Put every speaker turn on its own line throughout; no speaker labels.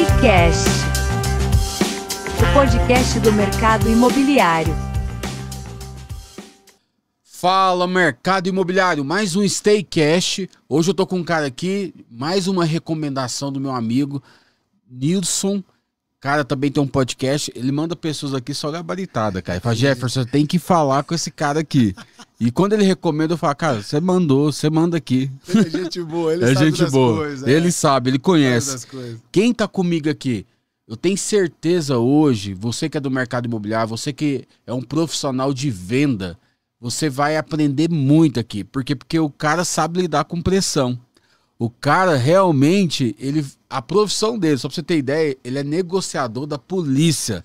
Staycast, o podcast do mercado imobiliário.
Fala, mercado imobiliário, mais um Staycast. Hoje eu tô com um cara aqui, mais uma recomendação do meu amigo Nilson. Cara, também tem um podcast, ele manda pessoas aqui só gabaritada, cara. Ele fala, Jefferson, tem que falar com esse cara aqui. E quando ele recomenda, eu falo, cara, você manda aqui.
Ele é gente boa, ele
é
sabe
gente
das
boa.
coisas.
Ele sabe, ele conhece.
Das coisas.
Quem tá comigo aqui? Eu tenho certeza hoje, você que é do mercado imobiliário, você que é um profissional de venda, você vai aprender muito aqui. Por quê? Porque o cara sabe lidar com pressão. O cara realmente, a profissão dele, só pra você ter ideia, ele é negociador da polícia,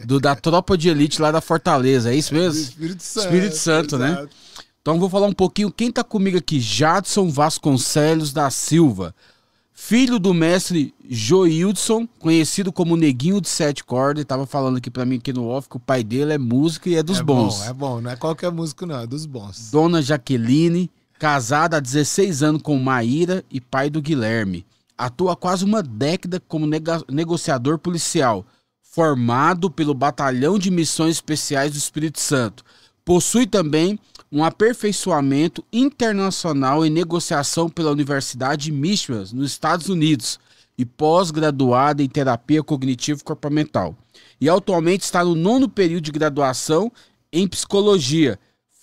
da tropa de elite lá da Fortaleza, é isso mesmo?
Espírito Santo.
Espírito Santo, né?
Exato.
Então vou falar um pouquinho, quem tá comigo aqui? Jadson Vasconcelos da Silva, filho do mestre Joildson, conhecido como Neguinho de Sete Cordas, ele tava falando aqui pra mim aqui no off que o pai dele é músico e é dos bons.
É bom, não é qualquer músico não, é dos bons.
Dona Jaqueline, casada há 16 anos com Maíra e pai do Guilherme. Atua há quase uma década como negociador policial, formado pelo Batalhão de Missões Especiais do Espírito Santo. Possui também um aperfeiçoamento internacional em negociação pela Universidade Michigan, nos Estados Unidos, e pós-graduado em terapia cognitivo-comportamental. E atualmente está no 9º período de graduação em psicologia.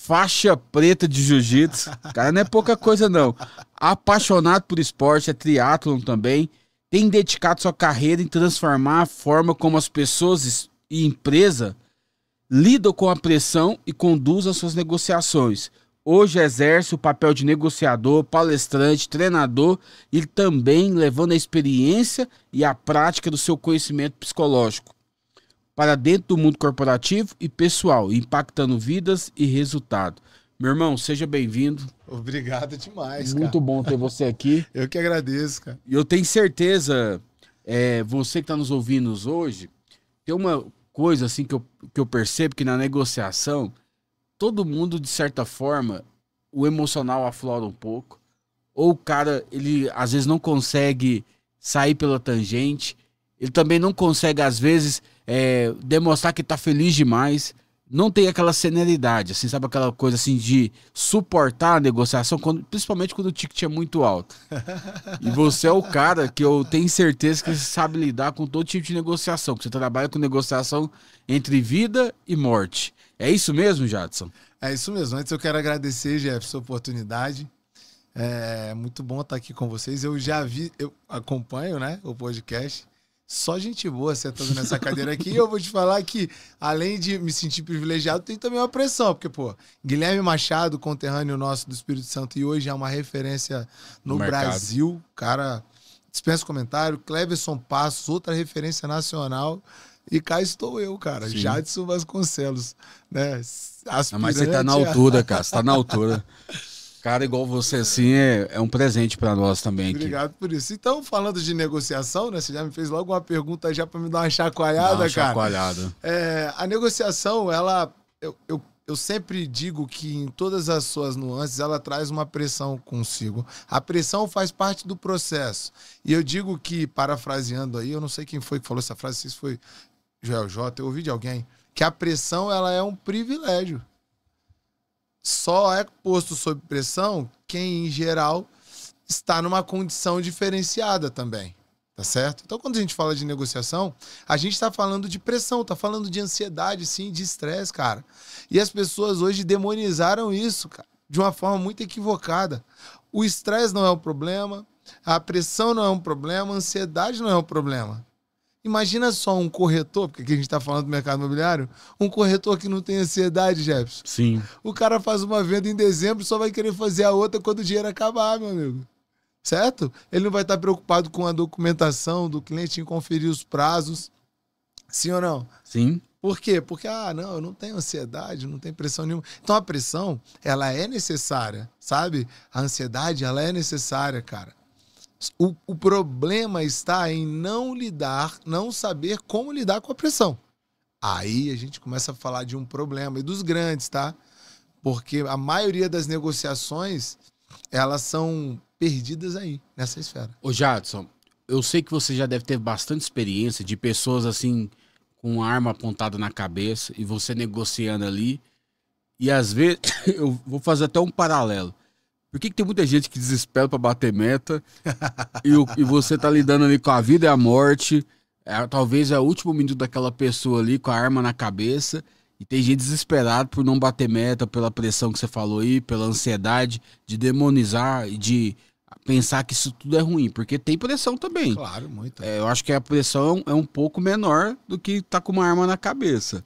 Faixa preta de jiu-jitsu, cara, não é pouca coisa não. Apaixonado por esporte, é triatlon também. Tem dedicado sua carreira em transformar a forma como as pessoas e empresa lidam com a pressão e conduzem as suas negociações. Hoje exerce o papel de negociador, palestrante, treinador e também levando a experiência e a prática do seu conhecimento psicológico para dentro do mundo corporativo e pessoal, impactando vidas e resultado. Meu irmão, seja bem-vindo.
Obrigado demais,
Muito bom ter você aqui.
Eu que agradeço, cara.
E eu tenho certeza, você que está nos ouvindo hoje, tem uma coisa assim que eu percebo que na negociação, todo mundo, de certa forma, o emocional aflora um pouco, ou o cara, ele às vezes não consegue sair pela tangente, ele também não consegue, às vezes, demonstrar que tá feliz demais, não tem aquela serenidade, assim, sabe, aquela coisa assim de suportar a negociação, principalmente quando o ticket é muito alto. E você é o cara que eu tenho certeza que sabe lidar com todo tipo de negociação, que você trabalha com negociação entre vida e morte. É isso mesmo, Jadson?
É isso mesmo. Antes eu quero agradecer, Jefferson, a oportunidade. É muito bom estar aqui com vocês. Eu acompanho, né, o podcast. Só gente boa sentando nessa cadeira aqui. E eu vou te falar que, além de me sentir privilegiado, tem também uma pressão. Porque, Guilherme Machado, conterrâneo nosso do Espírito Santo, e hoje é uma referência no Brasil. Cara, dispensa comentário. Cleverson Passos, outra referência nacional. E cá estou eu, cara. Sim. Jadson Vasconcelos, né?
Não, mas você tá na altura, cara. Você tá na altura. Cara, igual você, assim, é um presente para nós também aqui.
Obrigado por isso. Então, falando de negociação, né? Você já me fez logo uma pergunta já para me dar uma chacoalhada, cara.
Chacoalhada.
A negociação, eu sempre digo que em todas as suas nuances, ela traz uma pressão consigo. A pressão faz parte do processo. E eu digo que, parafraseando aí, eu não sei quem foi que falou essa frase, se foi Joel J, eu ouvi de alguém, que a pressão, ela é um privilégio. Só é posto sob pressão quem, em geral, está numa condição diferenciada também, tá certo? Então, quando a gente fala de negociação, a gente está falando de pressão, tá falando de ansiedade, sim, de estresse, cara. E as pessoas hoje demonizaram isso, cara, de uma forma muito equivocada. O estresse não é um problema, a pressão não é um problema, a ansiedade não é um problema. Imagina só um corretor, porque aqui a gente está falando do mercado imobiliário, um corretor que não tem ansiedade, Jefferson.
Sim.
O cara faz uma venda em dezembro e só vai querer fazer a outra quando o dinheiro acabar, meu amigo. Certo? Ele não vai estar preocupado com a documentação do cliente em conferir os prazos. Sim ou não?
Sim.
Por quê? Porque, não, eu não tenho ansiedade, não tenho pressão nenhuma. Então a pressão, ela é necessária, sabe? A ansiedade, ela é necessária, cara. O problema está em não saber como lidar com a pressão. Aí a gente começa a falar de um problema, e dos grandes, tá? Porque a maioria das negociações, elas são perdidas aí, nessa esfera.
Ô Jadson, eu sei que você já deve ter bastante experiência de pessoas assim, com arma apontada na cabeça e você negociando ali. E às vezes, eu vou fazer até um paralelo. Por que tem muita gente que desespera pra bater meta e você tá lidando ali com a vida e a morte? Talvez é o último minuto daquela pessoa ali com a arma na cabeça. E tem gente desesperada por não bater meta, pela pressão que você falou aí, pela ansiedade de demonizar e de pensar que isso tudo é ruim. Porque tem pressão também.
Claro, muito.
Eu acho que a pressão é um pouco menor do que tá com uma arma na cabeça.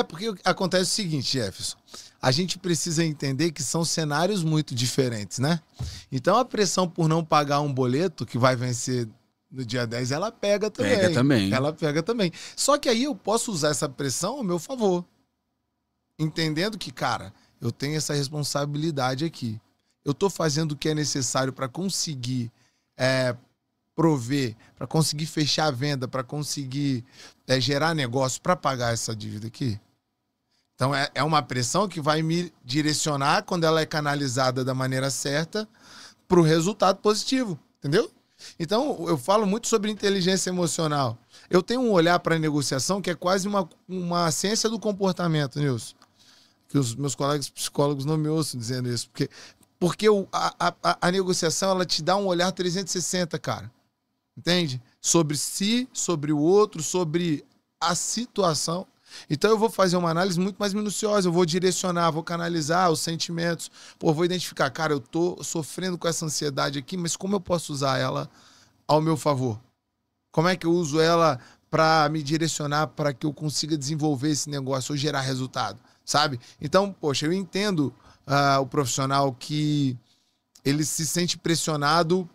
Porque acontece o seguinte, Jefferson. A gente precisa entender que são cenários muito diferentes, né? Então a pressão por não pagar um boleto que vai vencer no dia 10, ela pega também.
Pega também.
Ela pega também. Só que aí eu posso usar essa pressão ao meu favor. Entendendo que, cara, eu tenho essa responsabilidade aqui. Eu tô fazendo o que é necessário para conseguir prover, para conseguir fechar a venda, para conseguir gerar negócio, para pagar essa dívida aqui. Então é uma pressão que vai me direcionar, quando ela é canalizada da maneira certa, para o resultado positivo, entendeu? Então eu falo muito sobre inteligência emocional. Eu tenho um olhar para a negociação que é quase uma ciência do comportamento, Nilson. Que os meus colegas psicólogos não me ouçam dizendo isso. Porque a negociação, ela te dá um olhar 360, cara. Entende? Sobre si, sobre o outro, sobre a situação. Então eu vou fazer uma análise muito mais minuciosa, eu vou direcionar, vou canalizar os sentimentos, vou identificar, cara, eu tô sofrendo com essa ansiedade aqui, mas como eu posso usar ela ao meu favor? Como é que eu uso ela para me direcionar para que eu consiga desenvolver esse negócio ou gerar resultado, sabe? Então, poxa, eu entendo o profissional que ele se sente pressionado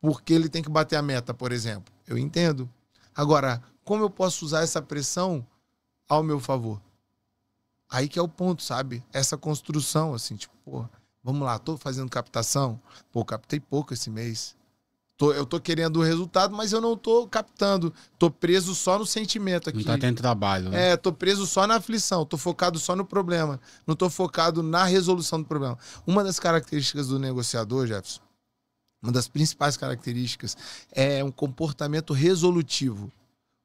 porque ele tem que bater a meta, por exemplo. Eu entendo. Agora, como eu posso usar essa pressão ao meu favor? Aí que é o ponto, sabe? Essa construção, assim, tipo, pô, vamos lá, tô fazendo captação, pô, captei pouco esse mês. Eu tô querendo o resultado, mas eu não tô captando. Tô preso só no sentimento aqui.
Não tá tendo trabalho, né?
Tô preso só na aflição, tô focado só no problema. Não tô focado na resolução do problema. Uma das características do negociador, Jefferson, uma das principais características é um comportamento resolutivo.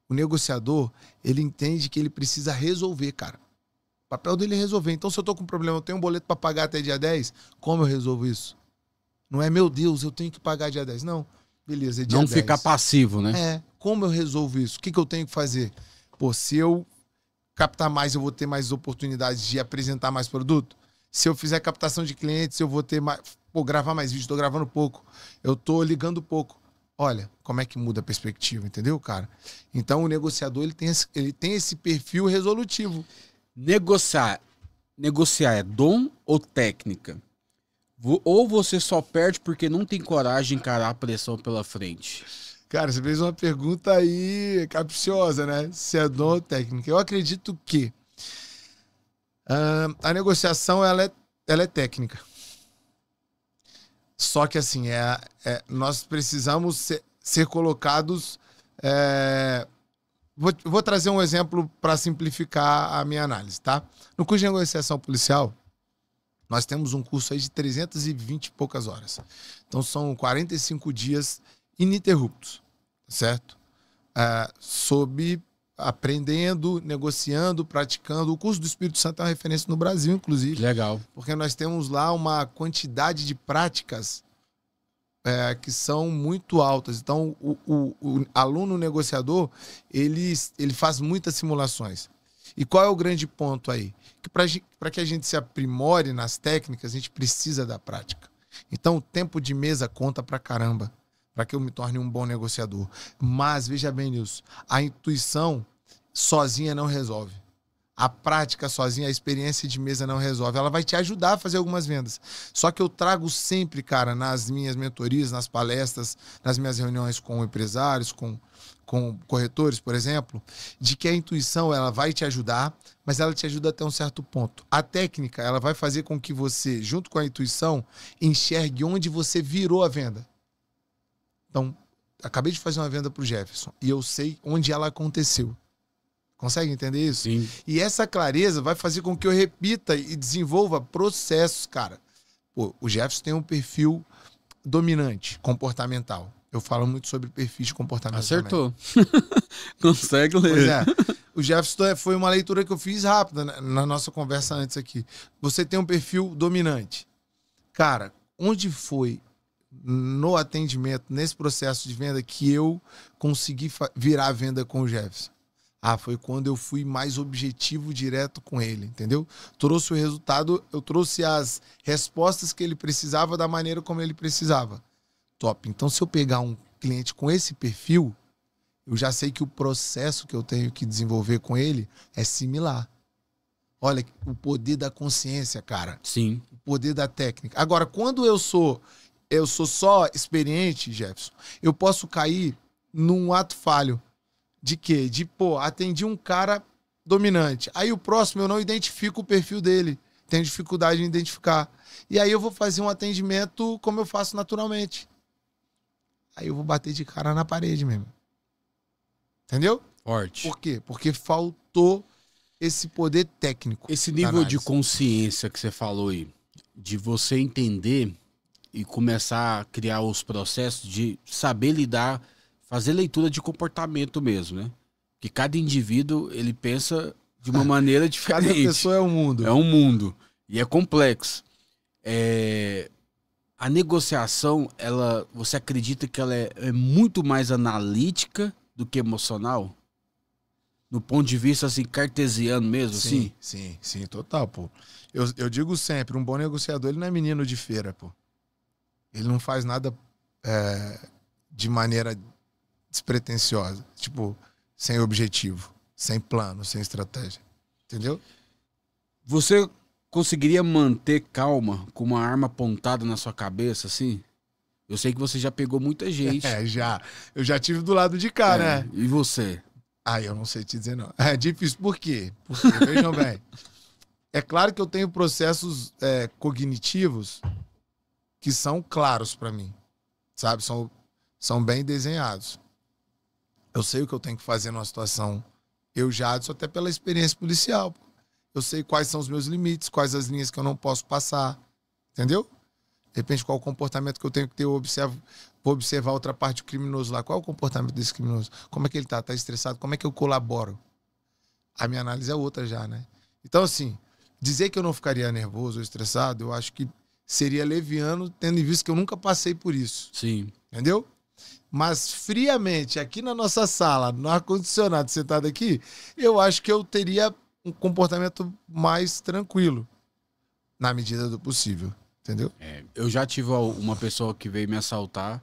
O negociador, ele entende que ele precisa resolver, cara. O papel dele é resolver. Então, se eu tô com um problema, eu tenho um boleto para pagar até dia 10, como eu resolvo isso? Não é, meu Deus, eu tenho que pagar dia 10. Não, beleza, é dia 10.
Não ficar passivo, né?
Como eu resolvo isso? O que eu tenho que fazer? Pô, se eu captar mais, eu vou ter mais oportunidades de apresentar mais produto? Se eu fizer captação de clientes, eu vou ter mais... Pô, gravar mais vídeo, tô gravando pouco. Eu tô ligando pouco. Olha, como é que muda a perspectiva, entendeu, cara? Então, o negociador, ele tem esse perfil resolutivo.
Negociar é dom ou técnica? Ou você só perde porque não tem coragem de encarar a pressão pela frente?
Cara, você fez uma pergunta aí capciosa, né? Se é dom ou técnica. Eu acredito que a negociação, ela é técnica. Só que, assim, nós precisamos ser colocados... Vou trazer um exemplo para simplificar a minha análise, tá? No curso de negociação policial, nós temos um curso aí de 320 e poucas horas. Então, são 45 dias ininterruptos, certo? Aprendendo, negociando, praticando. O curso do Espírito Santo é uma referência no Brasil, inclusive.
Legal.
Porque nós temos lá uma quantidade de práticas que são muito altas. Então, o aluno negociador, ele faz muitas simulações. E qual é o grande ponto aí? Que para que a gente se aprimore nas técnicas, a gente precisa da prática. Então, o tempo de mesa conta pra caramba, para que eu me torne um bom negociador. Mas, veja bem, Nilson, a intuição sozinha não resolve. A prática sozinha, a experiência de mesa não resolve. Ela vai te ajudar a fazer algumas vendas. Só que eu trago sempre, cara, nas minhas mentorias, nas palestras, nas minhas reuniões com empresários, com corretores, por exemplo, de que a intuição, ela vai te ajudar, mas ela te ajuda até um certo ponto. A técnica, ela vai fazer com que você, junto com a intuição, enxergue onde você virou a venda. Então, acabei de fazer uma venda para o Jefferson e eu sei onde ela aconteceu. Consegue entender isso?
Sim.
E essa clareza vai fazer com que eu repita e desenvolva processos, cara. Pô, o Jefferson tem um perfil dominante, comportamental. Eu falo muito sobre perfis de comportamento.
Acertou. Consegue ler.
Pois é. O Jefferson foi uma leitura que eu fiz rápida na nossa conversa antes aqui. Você tem um perfil dominante. Cara, onde foi no atendimento, nesse processo de venda, que eu consegui virar a venda com o Jefferson? Ah, foi quando eu fui mais objetivo, direto com ele, entendeu? Trouxe o resultado, eu trouxe as respostas que ele precisava da maneira como ele precisava. Top. Então, se eu pegar um cliente com esse perfil, eu já sei que o processo que eu tenho que desenvolver com ele é similar. Olha, o poder da consciência, cara.
Sim.
O poder da técnica. Agora, quando eu sou só experiente, Jefferson, eu posso cair num ato falho. De quê? De, atendi um cara dominante. Aí o próximo eu não identifico o perfil dele. Tenho dificuldade em identificar. E aí eu vou fazer um atendimento como eu faço naturalmente. Aí eu vou bater de cara na parede mesmo. Entendeu?
Forte.
Por quê? Porque faltou esse poder técnico.
Esse nível de consciência que você falou aí, de você entender e começar a criar os processos de saber lidar, fazer leitura de comportamento mesmo, né? Que cada indivíduo, ele pensa de uma maneira diferente.
Cada pessoa é um mundo.
É um mundo. E é complexo. A negociação, você acredita que ela é muito mais analítica do que emocional? No ponto de vista, assim, cartesiano mesmo, assim?
Sim, total, pô. Eu digo sempre, um bom negociador, ele não é menino de feira, pô. Ele não faz nada de maneira despretensiosa. Tipo, sem objetivo, sem plano, sem estratégia. Entendeu?
Você conseguiria manter calma com uma arma apontada na sua cabeça, assim? Eu sei que você já pegou muita gente.
Já. Eu já tive do lado de cá, né?
E você?
Eu não sei te dizer, não. É difícil. Por quê? Porque, vejam bem, é claro que eu tenho processos cognitivos que são claros para mim, sabe? São bem desenhados. Eu sei o que eu tenho que fazer numa situação. Eu já, até pela experiência policial. Eu sei quais são os meus limites, quais as linhas que eu não posso passar. Entendeu? De repente, qual o comportamento que eu tenho que ter, vou observar outra parte do criminoso lá. Qual é o comportamento desse criminoso? Como é que ele tá? Tá estressado? Como é que eu colaboro? A minha análise é outra já, né? Então, assim, dizer que eu não ficaria nervoso ou estressado, eu acho que seria leviano, tendo em vista que eu nunca passei por isso.
Sim.
Entendeu? Mas, friamente, aqui na nossa sala, no ar-condicionado, sentado aqui, eu acho que eu teria um comportamento mais tranquilo, na medida do possível. Entendeu?
Eu já tive uma pessoa que veio me assaltar.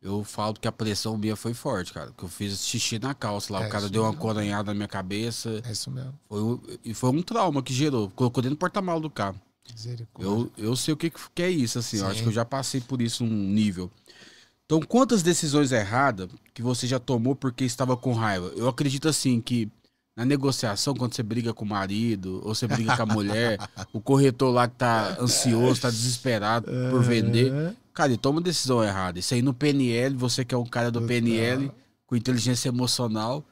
Eu falo que a pressão minha foi forte, cara. Que eu fiz xixi na calça lá. O cara deu uma coronhada na minha cabeça.
É isso mesmo.
Foi um trauma que gerou. Colocou dentro do porta-malas do carro.
Misericórdia.
Eu sei o que é isso, assim. Eu acho que eu já passei por isso num nível. Então, quantas decisões erradas que você já tomou porque estava com raiva? Eu acredito, assim, que na negociação, quando você briga com o marido, ou você briga com a mulher, o corretor lá que tá ansioso, tá desesperado por vender, cara, ele toma decisão errada. Isso aí no PNL, você que é um cara do PNL, com inteligência emocional.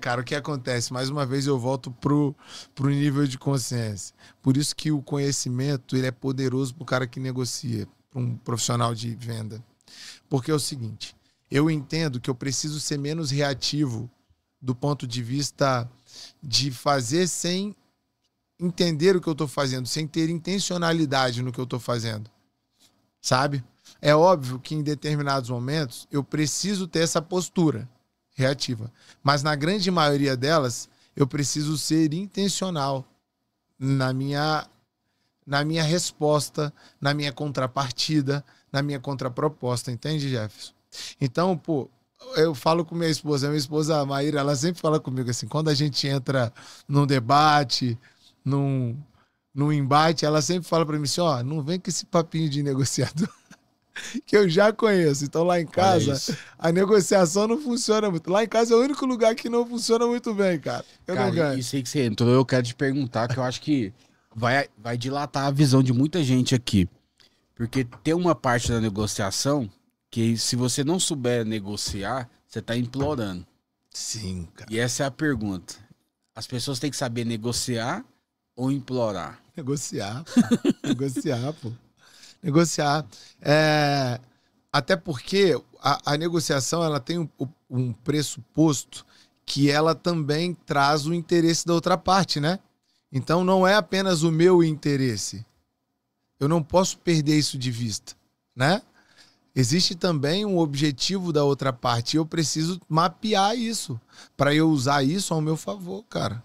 Cara, o que acontece? Mais uma vez eu volto pro nível de consciência. Por isso que o conhecimento, ele é poderoso pro cara que negocia, para um profissional de venda. Porque é o seguinte, eu entendo que eu preciso ser menos reativo do ponto de vista de fazer sem entender o que eu estou fazendo, sem ter intencionalidade no que eu estou fazendo, sabe? É óbvio que em determinados momentos eu preciso ter essa postura reativa, mas na grande maioria delas eu preciso ser intencional na minha resposta, na minha contrapartida, na minha contraproposta, entende, Jefferson? Então, eu falo com minha esposa Maíra, ela sempre fala comigo assim, quando a gente entra num debate, num embate, ela sempre fala pra mim assim, não vem com esse papinho de negociador, que eu já conheço. Então lá em casa, a negociação não funciona muito. Lá em casa é o único lugar que não funciona muito bem, cara. Eu não ganho.
Isso aí que você entrou, eu quero te perguntar, que eu acho que vai dilatar a visão de muita gente aqui. Porque tem uma parte da negociação que se você não souber negociar, você tá implorando.
Sim, cara.
E essa é a pergunta. As pessoas têm que saber negociar ou implorar?
Negociar, pô. Negociar. Até porque a negociação ela tem um pressuposto que ela também traz o interesse da outra parte, né? Então não é apenas o meu interesse. Eu não posso perder isso de vista, né? Existe também um objetivo da outra parte e eu preciso mapear isso para eu usar isso ao meu favor, cara.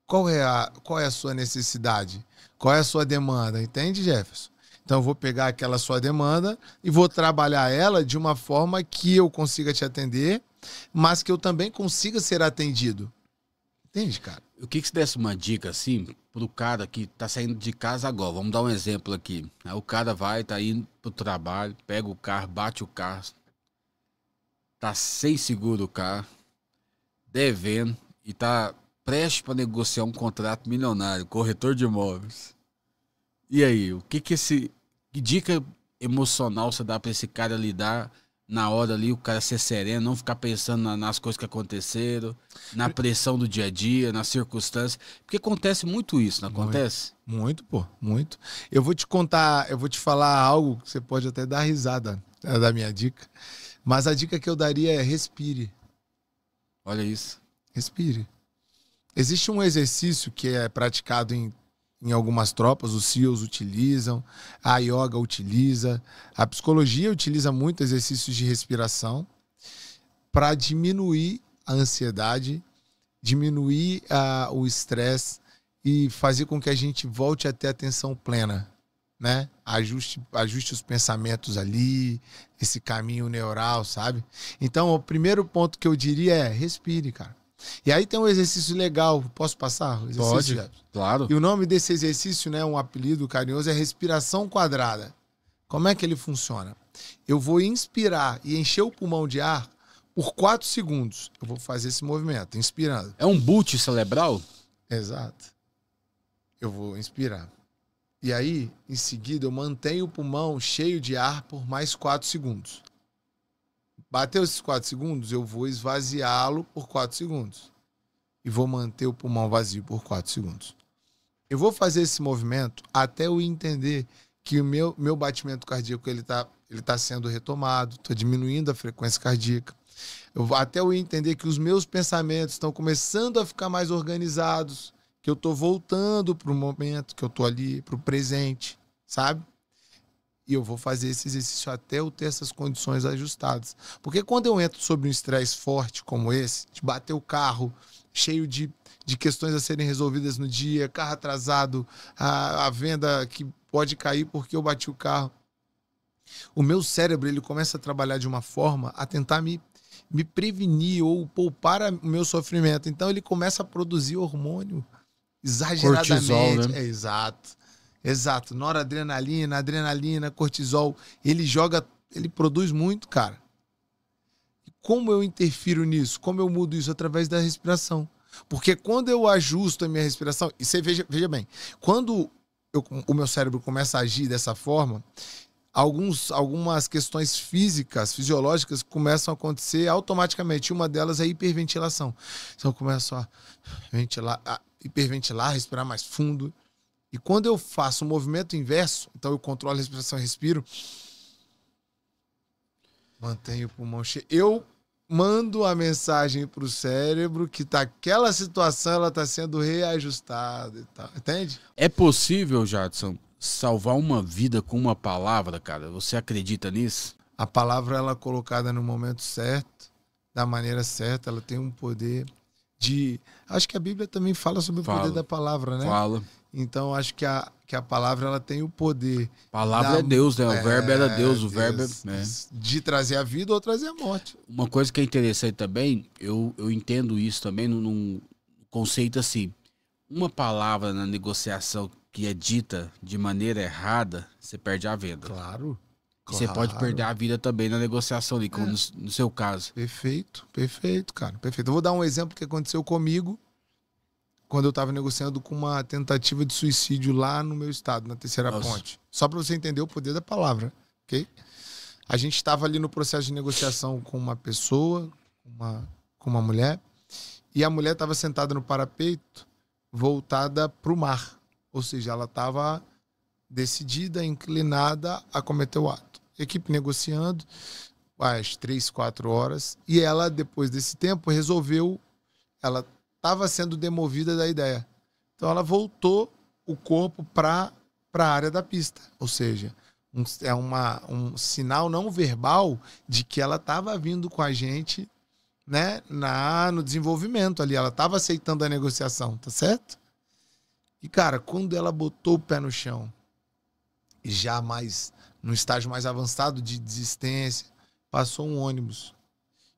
Qual é a sua necessidade? Qual é a sua demanda? Entende, Jefferson? Então eu vou pegar aquela sua demanda e vou trabalhar ela de uma forma que eu consiga te atender, mas que eu também consiga ser atendido. Entende, cara?
O que você desse uma dica, assim, pro cara que tá saindo de casa agora? Vamos dar um exemplo aqui. Aí o cara tá indo pro trabalho, pega o carro, bate o carro, tá sem seguro o carro, devendo e tá prestes para negociar um contrato milionário, corretor de imóveis. E aí, que dica emocional você dá para esse cara lidar na hora ali, o cara ser sereno, não ficar pensando nas coisas que aconteceram, na pressão do dia a dia, nas circunstâncias, porque acontece muito isso, não acontece?
Muito, pô, muito. Eu vou te falar algo que você pode até dar risada da minha dica, mas a dica que eu daria é respire.
Olha isso.
Respire. Existe um exercício que é praticado em algumas tropas, os SEALs utilizam, a yoga utiliza, a psicologia utiliza muito exercícios de respiração para diminuir a ansiedade, diminuir o estresse e fazer com que a gente volte a ter atenção plena, né? Ajuste os pensamentos ali, esse caminho neural, sabe? Então, o primeiro ponto que eu diria é respire, cara. E aí tem um exercício legal, posso passar?
Pode, claro.
E o nome desse exercício, né, um apelido carinhoso, é respiração quadrada. Como é que ele funciona? Eu vou inspirar e encher o pulmão de ar por 4 segundos. Eu vou fazer esse movimento, inspirando.
É um boot cerebral?
Exato. Eu vou inspirar. E aí, em seguida, eu mantenho o pulmão cheio de ar por mais 4 segundos. Bateu esses 4 segundos, eu vou esvaziá-lo por 4 segundos. E vou manter o pulmão vazio por 4 segundos. Eu vou fazer esse movimento até eu entender que o meu batimento cardíaco ele tá sendo retomado, estou diminuindo a frequência cardíaca. Até eu entender que os meus pensamentos estão começando a ficar mais organizados, que eu estou voltando para o momento, que eu estou ali, para o presente, sabe? E eu vou fazer esse exercício até eu ter essas condições ajustadas. Porque quando eu entro sobre um estresse forte como esse, de bater o carro, cheio de questões a serem resolvidas no dia, carro atrasado, a venda que pode cair porque eu bati o carro, o meu cérebro ele começa a trabalhar de uma forma a tentar me prevenir ou poupar o meu sofrimento. Então ele começa a produzir hormônio exageradamente.
Cortisol, né?
Exato. Noradrenalina, adrenalina, cortisol. Ele produz muito, cara. E como eu interfiro nisso? Como eu mudo isso? Através da respiração. Porque quando eu ajusto a minha respiração, e você veja bem, quando o meu cérebro começa a agir dessa forma, algumas questões fisiológicas começam a acontecer automaticamente. Uma delas é a hiperventilação. Então eu começo a hiperventilar, respirar mais fundo. E quando eu faço o movimento inverso, então eu controlo a respiração, respiro, mantenho o pulmão cheio. Eu mando a mensagem para o cérebro que aquela situação ela está sendo reajustada e tal. Entende?
É possível, Jadson, salvar uma vida com uma palavra, cara? Você acredita nisso?
A palavra, ela colocada no momento certo, da maneira certa, ela tem um poder de... Acho que a Bíblia também fala sobre o poder da palavra, né?
Fala.
Então, acho que a palavra ela tem o poder.
Palavra é Deus, né? O verbo era Deus, o verbo é...
De trazer a vida ou trazer a morte.
Uma coisa que é interessante também, eu entendo isso também num conceito assim. Uma palavra na negociação que é dita de maneira errada, você perde a venda.
Claro.
E você pode perder a vida também na negociação ali, como no seu caso.
Perfeito, cara. Perfeito. Eu vou dar um exemplo que aconteceu comigo quando eu estava negociando com uma tentativa de suicídio lá no meu estado, na Terceira Ponte. Só para você entender o poder da palavra, ok? A gente estava ali no processo de negociação com uma pessoa, com uma mulher, e a mulher estava sentada no parapeito, voltada para o mar. Ou seja, ela estava decidida, inclinada a cometer o ato. equipe negociando, às 3, 4 horas, e ela, depois desse tempo, resolveu, ela estava sendo demovida da ideia. Então ela voltou o corpo para a área da pista, ou seja, um sinal não verbal de que ela estava vindo com a gente, né, no desenvolvimento ali, ela estava aceitando a negociação, tá certo? E, cara, quando ela botou o pé no chão, já mais no estágio mais avançado de desistência, passou um ônibus.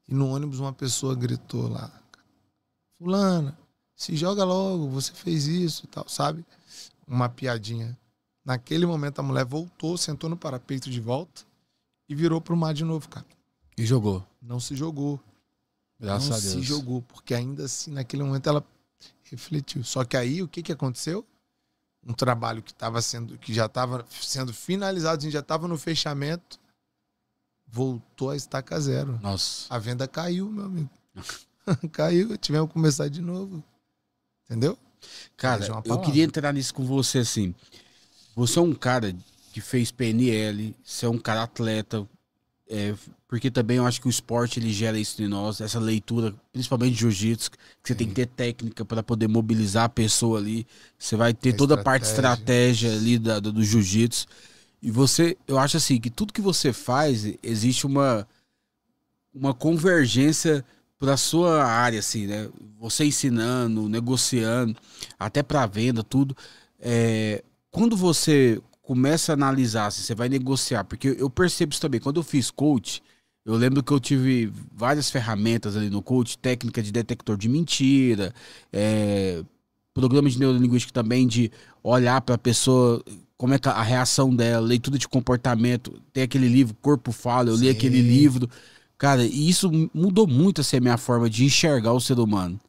E no ônibus uma pessoa gritou lá: fulana, se joga logo, você fez isso e tal, sabe? Uma piadinha. Naquele momento a mulher voltou, sentou no parapeito de volta e virou pro mar de novo, cara.
E jogou.
Não se jogou.
Graças a Deus.
Não se jogou, porque ainda assim, naquele momento ela refletiu. Só que aí, o que aconteceu? Um trabalho que já estava sendo finalizado, a gente já estava no fechamento, voltou a estaca zero.
Nossa.
A venda caiu, meu amigo. Caiu, tivemos que começar de novo. Entendeu?
Cara, eu queria entrar nisso com você, assim. Você é um cara que fez PNL, você é um cara atleta, porque também eu acho que o esporte ele gera isso em nós, essa leitura, principalmente de jiu-jitsu, que você tem que ter técnica para poder mobilizar a pessoa ali. Você vai ter toda a parte de estratégia ali do jiu-jitsu. E você, eu acho assim, que tudo que você faz, existe uma convergência para sua área, assim, né? Você ensinando, negociando, até para venda, tudo. Quando você começa a analisar, assim, você vai negociar, porque eu percebo isso também. Quando eu fiz coach, eu lembro que eu tive várias ferramentas ali no coach, técnica de detector de mentira, programa de neurolinguística também, de olhar para a pessoa, como é que a reação dela, leitura de comportamento. Tem aquele livro, Corpo Fala, eu li aquele livro. Cara, e isso mudou muito assim, a minha forma de enxergar o ser humano.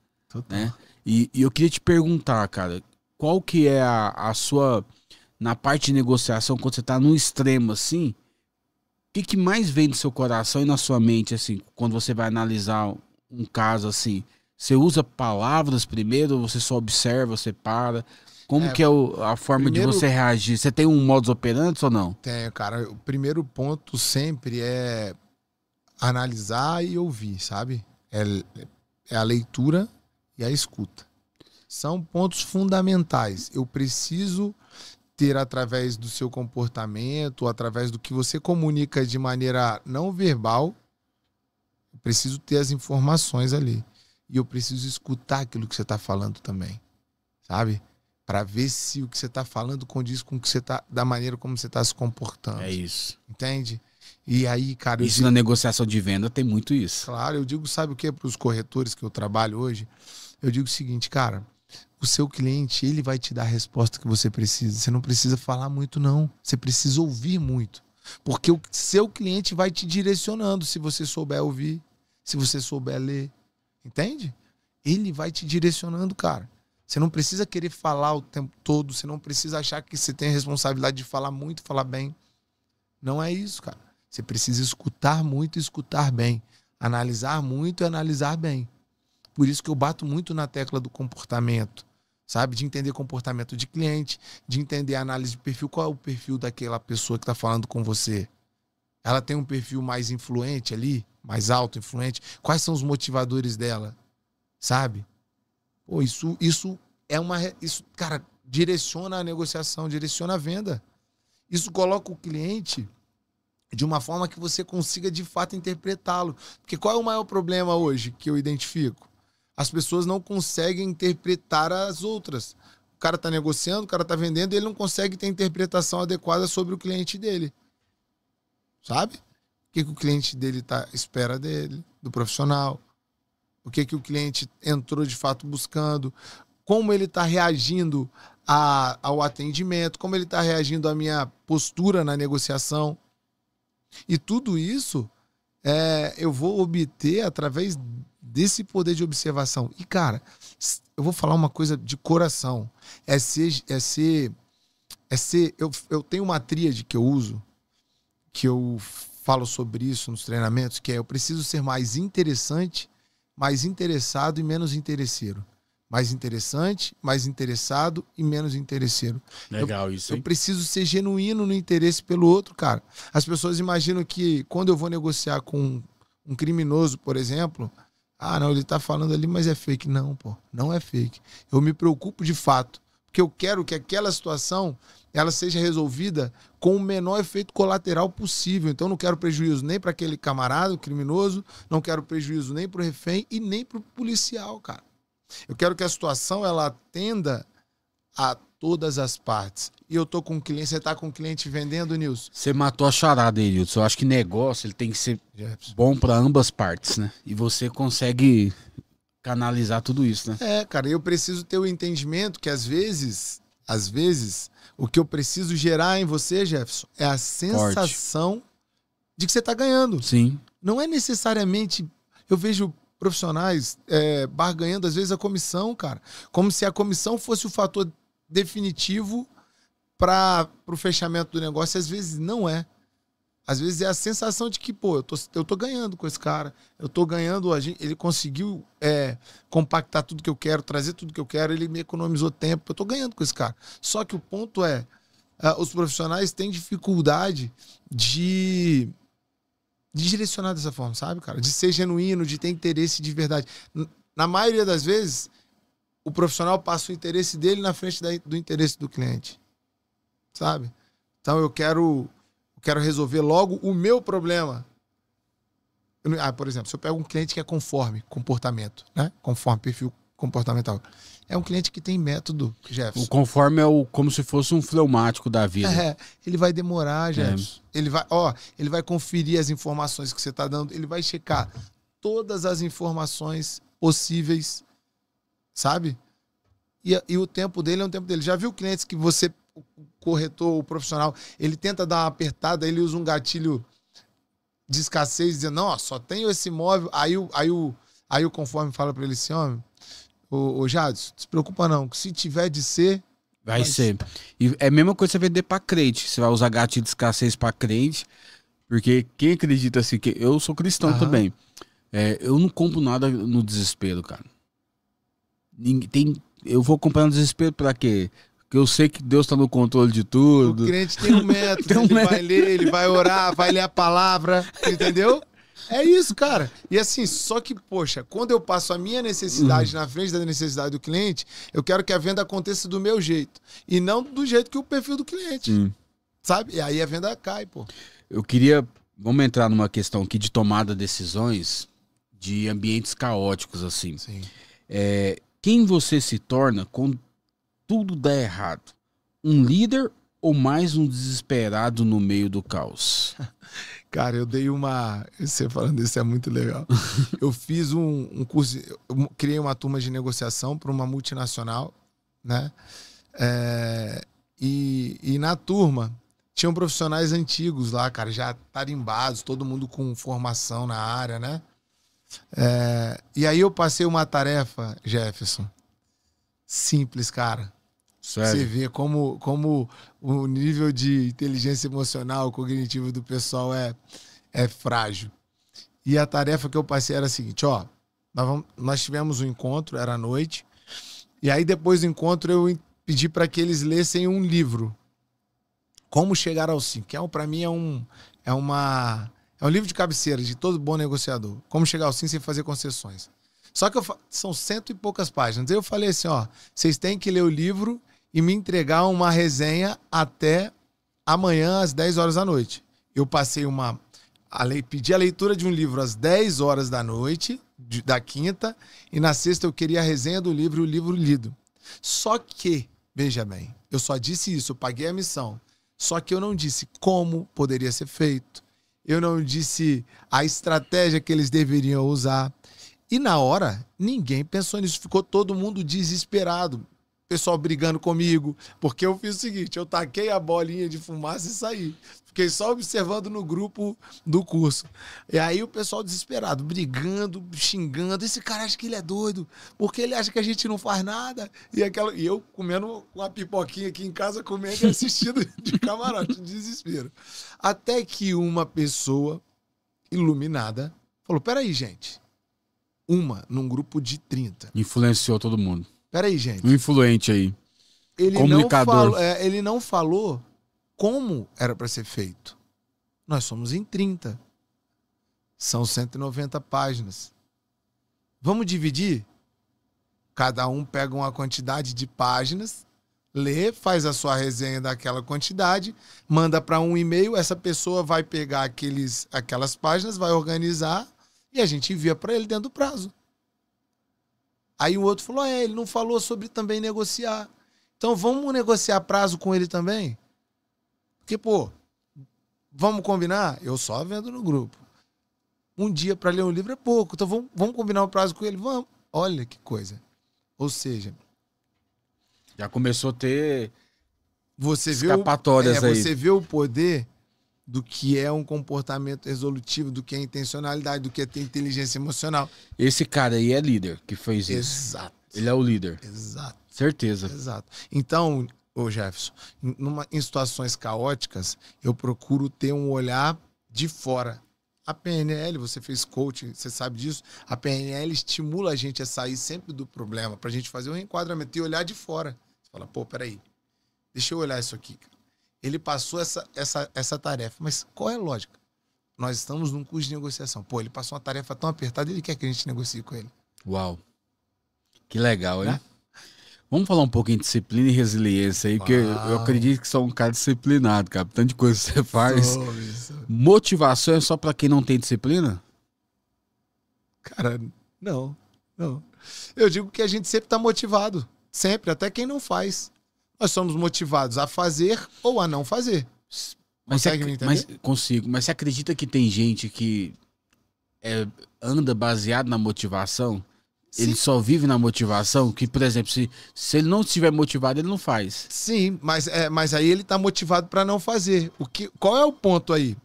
Né? E eu queria te perguntar, cara, qual que é a sua... Na parte de negociação, quando você tá no extremo assim, o que mais vem do seu coração e na sua mente, assim, quando você vai analisar um caso assim? Você usa palavras primeiro, ou você só observa, você para? Como que é a forma de você reagir? Você tem um modus operandi ou não?
Tenho, cara. O primeiro ponto sempre é analisar e ouvir, sabe? É a leitura e a escuta. São pontos fundamentais. Eu preciso ter, através do seu comportamento, através do que você comunica de maneira não verbal, eu preciso ter as informações ali. E eu preciso escutar aquilo que você está falando também, sabe? Para ver se o que você está falando condiz com o que você tá, da maneira como você está se comportando.
É isso.
Entende? E aí, cara...
Isso na negociação de venda tem muito isso.
Claro, eu digo, sabe o que? Para os corretores que eu trabalho hoje, eu digo o seguinte, cara... O seu cliente, ele vai te dar a resposta que você precisa. Você não precisa falar muito, não. Você precisa ouvir muito. Porque o seu cliente vai te direcionando se você souber ouvir, se você souber ler. Entende? Ele vai te direcionando, cara. Você não precisa querer falar o tempo todo. Você não precisa achar que você tem a responsabilidade de falar muito, falar bem. Não é isso, cara. Você precisa escutar muito e escutar bem. Analisar muito e analisar bem. Por isso que eu bato muito na tecla do comportamento. Sabe? De entender comportamento de cliente, de entender a análise de perfil. Qual é o perfil daquela pessoa que está falando com você? Ela tem um perfil mais influente ali? Mais alto, influente? Quais são os motivadores dela? Sabe? Pô, isso é isso, cara, direciona a negociação, direciona a venda. Isso coloca o cliente de uma forma que você consiga de fato interpretá-lo. Porque qual é o maior problema hoje que eu identifico? As pessoas não conseguem interpretar as outras. O cara está negociando, o cara está vendendo, e ele não consegue ter interpretação adequada sobre o cliente dele. Sabe? O que o cliente dele espera dele, do profissional. O que o cliente entrou de fato buscando. Como ele está reagindo ao atendimento. Como ele está reagindo à minha postura na negociação. E tudo isso eu vou obter através desse poder de observação. E, cara, eu vou falar uma coisa de coração. Eu tenho uma tríade que eu uso, que eu falo sobre isso nos treinamentos, que eu preciso ser mais interessante, mais interessado e menos interesseiro. mais interessante, mais interessado e menos interesseiro.
Legal isso, hein?
Eu preciso ser genuíno no interesse pelo outro, cara. As pessoas imaginam que quando eu vou negociar com um criminoso, por exemplo, não, ele tá falando ali, mas é fake. Não, pô, não é fake. Eu me preocupo de fato, porque eu quero que aquela situação ela seja resolvida com o menor efeito colateral possível. Então, não quero prejuízo nem para aquele camarada, o criminoso, não quero prejuízo nem para o refém e nem para o policial, cara. Eu quero que a situação ela atenda a todas as partes. E eu tô com um cliente, você tá com um cliente vendendo, Nilson?
Você matou a charada aí, Nilson. Eu acho que negócio ele tem que ser
Jefferson.
bom para ambas partes, né? E você consegue canalizar tudo isso, né?
Cara, eu preciso ter o entendimento que às vezes, o que eu preciso gerar em você, Jefferson, é a sensação de que você tá ganhando.
Sim.
Não é necessariamente... Eu vejo profissionais barganhando, às vezes, a comissão, cara. Como se a comissão fosse o fator definitivo para o fechamento do negócio. Às vezes não é. Às vezes é a sensação de que, pô, eu tô ganhando com esse cara. Eu tô ganhando, ele conseguiu compactar tudo que eu quero, trazer tudo que eu quero, ele me economizou tempo. Eu tô ganhando com esse cara. Só que o ponto é, os profissionais têm dificuldade de direcionar dessa forma, sabe, cara? De ser genuíno, de ter interesse de verdade. Na maioria das vezes, o profissional passa o interesse dele na frente do interesse do cliente, sabe? Então eu quero resolver logo o meu problema. Por exemplo, se eu pego um cliente que é conforme comportamento, né? Conforme perfil comportamental. É um cliente que tem método, Jefferson.
O conforme é como se fosse um fleumático da vida.
Ele vai demorar, Jefferson. Ele vai conferir as informações que você está dando, ele vai checar todas as informações possíveis, sabe? E o tempo dele é um tempo dele. Já viu clientes que você, o corretor, o profissional, ele tenta dar uma apertada, ele usa um gatilho de escassez, dizendo, não, só tenho esse imóvel. Aí o conforme fala para ele assim, ô Jadson, não se preocupa não, que se tiver de ser...
Vai ser. E é a mesma coisa você vender para crente. Você vai usar gatilho de escassez para crente, porque quem acredita assim, que eu sou cristão também, eu não compro nada no desespero, cara. Eu vou comprar no desespero para quê? Porque eu sei que Deus está no controle de tudo.
O crente tem um método, vai ler, ele vai orar, vai ler a palavra, entendeu? É isso, cara. E assim, só que, poxa, quando eu passo a minha necessidade na frente da necessidade do cliente, eu quero que a venda aconteça do meu jeito. E não do jeito que o perfil do cliente. Sabe? E aí a venda cai, pô.
Eu queria... Vamos entrar numa questão aqui de tomada de decisões de ambientes caóticos, assim.
Sim.
Quem você se torna quando tudo dá errado? Um líder ou mais um desesperado no meio do caos?
Cara, eu dei uma... Você falando isso é muito legal. Eu fiz um curso... Eu criei uma turma de negociação para uma multinacional, né? E na turma tinham profissionais antigos lá, cara, já tarimbados, todo mundo com formação na área, né? E aí eu passei uma tarefa, Jefferson, simples, cara.
Sério?
Você vê como o nível de inteligência emocional, cognitivo do pessoal é frágil. E a tarefa que eu passei era a seguinte, nós tivemos um encontro, era à noite, e aí depois do encontro eu pedi para que eles lessem um livro, Como Chegar ao Sim, que para mim é um livro de cabeceira de todo bom negociador. Como chegar ao sim sem fazer concessões. Só que são 100 e poucas páginas. Aí eu falei assim, vocês têm que ler o livro e me entregar uma resenha até amanhã às 10 horas da noite. Eu passei pedi a leitura de um livro às 10 horas da noite, da quinta, e na sexta eu queria a resenha do livro e o livro lido. Só que, veja bem, eu só disse isso, eu paguei a missão. Só que eu não disse como poderia ser feito. Eu não disse a estratégia que eles deveriam usar. E na hora, ninguém pensou nisso. Ficou todo mundo desesperado. Pessoal brigando comigo. Porque eu fiz o seguinte, eu taquei a bolinha de fumaça e saí. Fiquei só observando no grupo do curso. E aí o pessoal desesperado, brigando, xingando. Esse cara acha que ele é doido, porque ele acha que a gente não faz nada. E eu comendo uma pipoquinha aqui em casa, comendo e assistindo de camarote, de desespero. Até que uma pessoa iluminada falou, peraí, gente. Num grupo de 30.
Influenciou todo mundo.
Peraí, gente.
Um influente aí.
Ele
Comunicador.
ele não falou como era para ser feito. Nós somos em 30. São 190 páginas. Vamos dividir? Cada um pega uma quantidade de páginas, lê, faz a sua resenha daquela quantidade, manda para um e-mail, essa pessoa vai pegar aquelas páginas, vai organizar e a gente envia para ele dentro do prazo. Aí o outro falou, ele não falou sobre também negociar. Então vamos negociar prazo com ele também? Porque, vamos combinar? Eu só vendo no grupo. Um dia para ler um livro é pouco, então vamos combinar o prazo com ele? Vamos. Olha que coisa. Ou seja...
Já começou a ter
você
escapatórias aí.
Você vê o poder do que é um comportamento resolutivo, do que é intencionalidade, do que é ter inteligência emocional.
Esse cara aí é líder que fez isso.
Exato.
Ele é o líder.
Exato.
Certeza.
Exato. Então, Jefferson, em situações caóticas, eu procuro ter um olhar de fora. A PNL, você fez coaching, você sabe disso, a PNL estimula a gente a sair sempre do problema, pra gente fazer um reenquadramento e olhar de fora. Você fala, peraí, deixa eu olhar isso aqui. Ele passou essa tarefa, mas qual é a lógica? Nós estamos num curso de negociação. Ele passou uma tarefa tão apertada, ele quer que a gente negocie com ele.
Uau. Que legal, hein? Vamos falar um pouquinho de disciplina e resiliência aí, porque eu acredito que você é um cara disciplinado, cara. Tanto de coisa que você faz. Motivação é só pra quem não tem disciplina?
Cara, não. Eu digo que a gente sempre tá motivado. Sempre, até quem não faz. Nós somos motivados a fazer ou a não fazer. Consegue me entender?
Consigo. Mas você acredita que tem gente que anda baseado na motivação? Sim. Ele só vive na motivação? Que, por exemplo, se ele não estiver motivado, ele não faz.
Sim, mas aí ele tá motivado para não fazer. Qual é o ponto aí?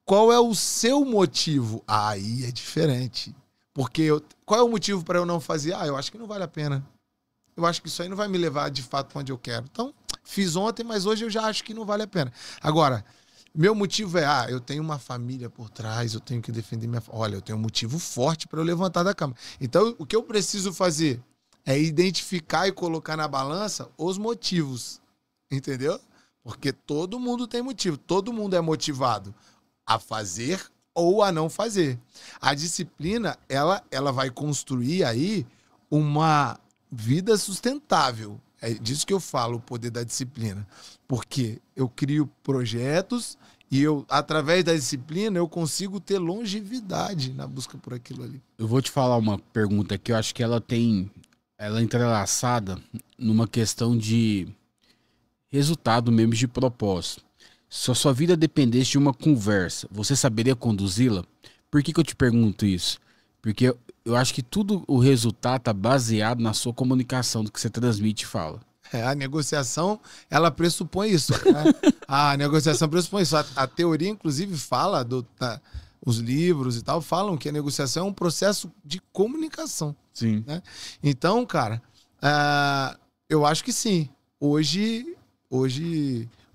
Qual é o seu motivo? Aí é diferente. Porque qual é o motivo para eu não fazer? Eu acho que não vale a pena. Eu acho que isso aí não vai me levar de fato para onde eu quero. Então, fiz ontem, mas hoje eu já acho que não vale a pena. Agora, meu motivo é, eu tenho uma família por trás, eu tenho que defender minha... Olha, eu tenho um motivo forte para eu levantar da cama. Então, o que eu preciso fazer é identificar e colocar na balança os motivos. Entendeu? Porque todo mundo tem motivo. Todo mundo é motivado a fazer ou a não fazer. A disciplina, ela vai construir aí uma vida sustentável. É disso que eu falo, o poder da disciplina. Porque eu crio projetos e através da disciplina, eu consigo ter longevidade na busca por aquilo ali.
Eu vou te falar uma pergunta que eu acho que ela é entrelaçada numa questão de resultado mesmo, de propósito. Se a sua vida dependesse de uma conversa, você saberia conduzi-la? Por que eu te pergunto isso? Porque eu acho que tudo o resultado está baseado na sua comunicação, do que você transmite e fala.
A negociação, ela pressupõe isso. Né? A negociação pressupõe isso. A teoria, inclusive, fala, os livros e tal, falam que a negociação é um processo de comunicação.
Sim.
Né? Então, cara, eu acho que sim. Hoje,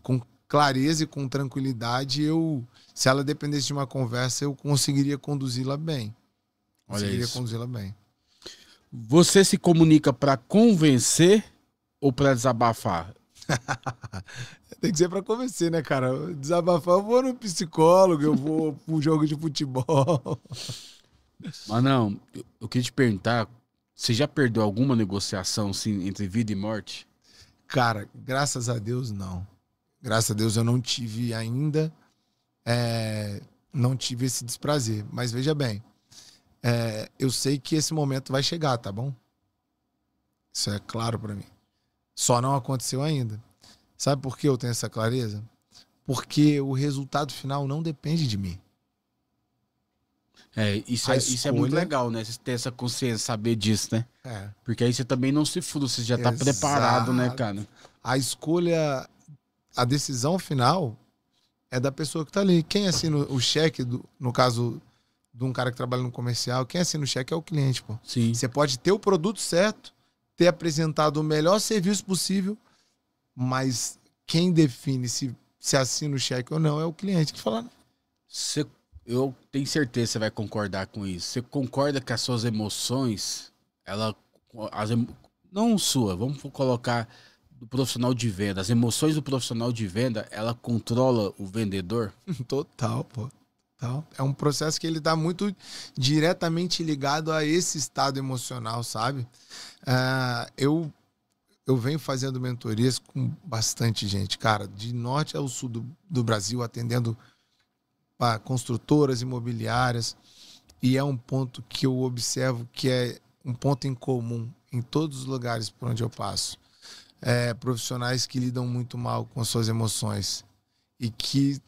com clareza e com tranquilidade, se ela dependesse de uma conversa, eu conseguiria conduzi-la bem. Conduzir-la bem.
Você se comunica para convencer ou para desabafar?
Tem que ser para convencer, né, cara? Desabafar, eu vou no psicólogo, eu vou para um jogo de futebol.
Mas não, eu queria te perguntar, você já perdeu alguma negociação assim, entre vida e morte?
Cara, graças a Deus, não. Graças a Deus eu não tive ainda, não tive esse desprazer. Mas veja bem, eu sei que esse momento vai chegar, tá bom? Isso é claro para mim. Só não aconteceu ainda. Sabe por que eu tenho essa clareza? Porque o resultado final não depende de mim.
Isso é muito legal, né? Você ter essa consciência, saber disso, né? Porque aí você também não se frustra, você já tá preparado, né, cara?
A escolha, a decisão final é da pessoa que tá ali. Quem assina o cheque, no caso de um cara que trabalha no comercial, quem assina o cheque é o cliente, pô.
Sim.
Você pode ter o produto certo, ter apresentado o melhor serviço possível, mas quem define se assina o cheque ou não é o cliente que fala.
Eu tenho certeza que você vai concordar com isso. Você concorda que as suas emoções, não sua, vamos colocar do profissional de venda, as emoções do profissional de venda, ela controla o vendedor?
Total, pô. Total. É um processo que ele tá muito diretamente ligado a esse estado emocional, sabe? Eu venho fazendo mentorias com bastante gente, cara, de norte ao sul do Brasil, atendendo para construtoras imobiliárias, e é um ponto que eu observo que é um ponto em comum em todos os lugares por onde eu passo. Profissionais que lidam muito mal com as suas emoções e que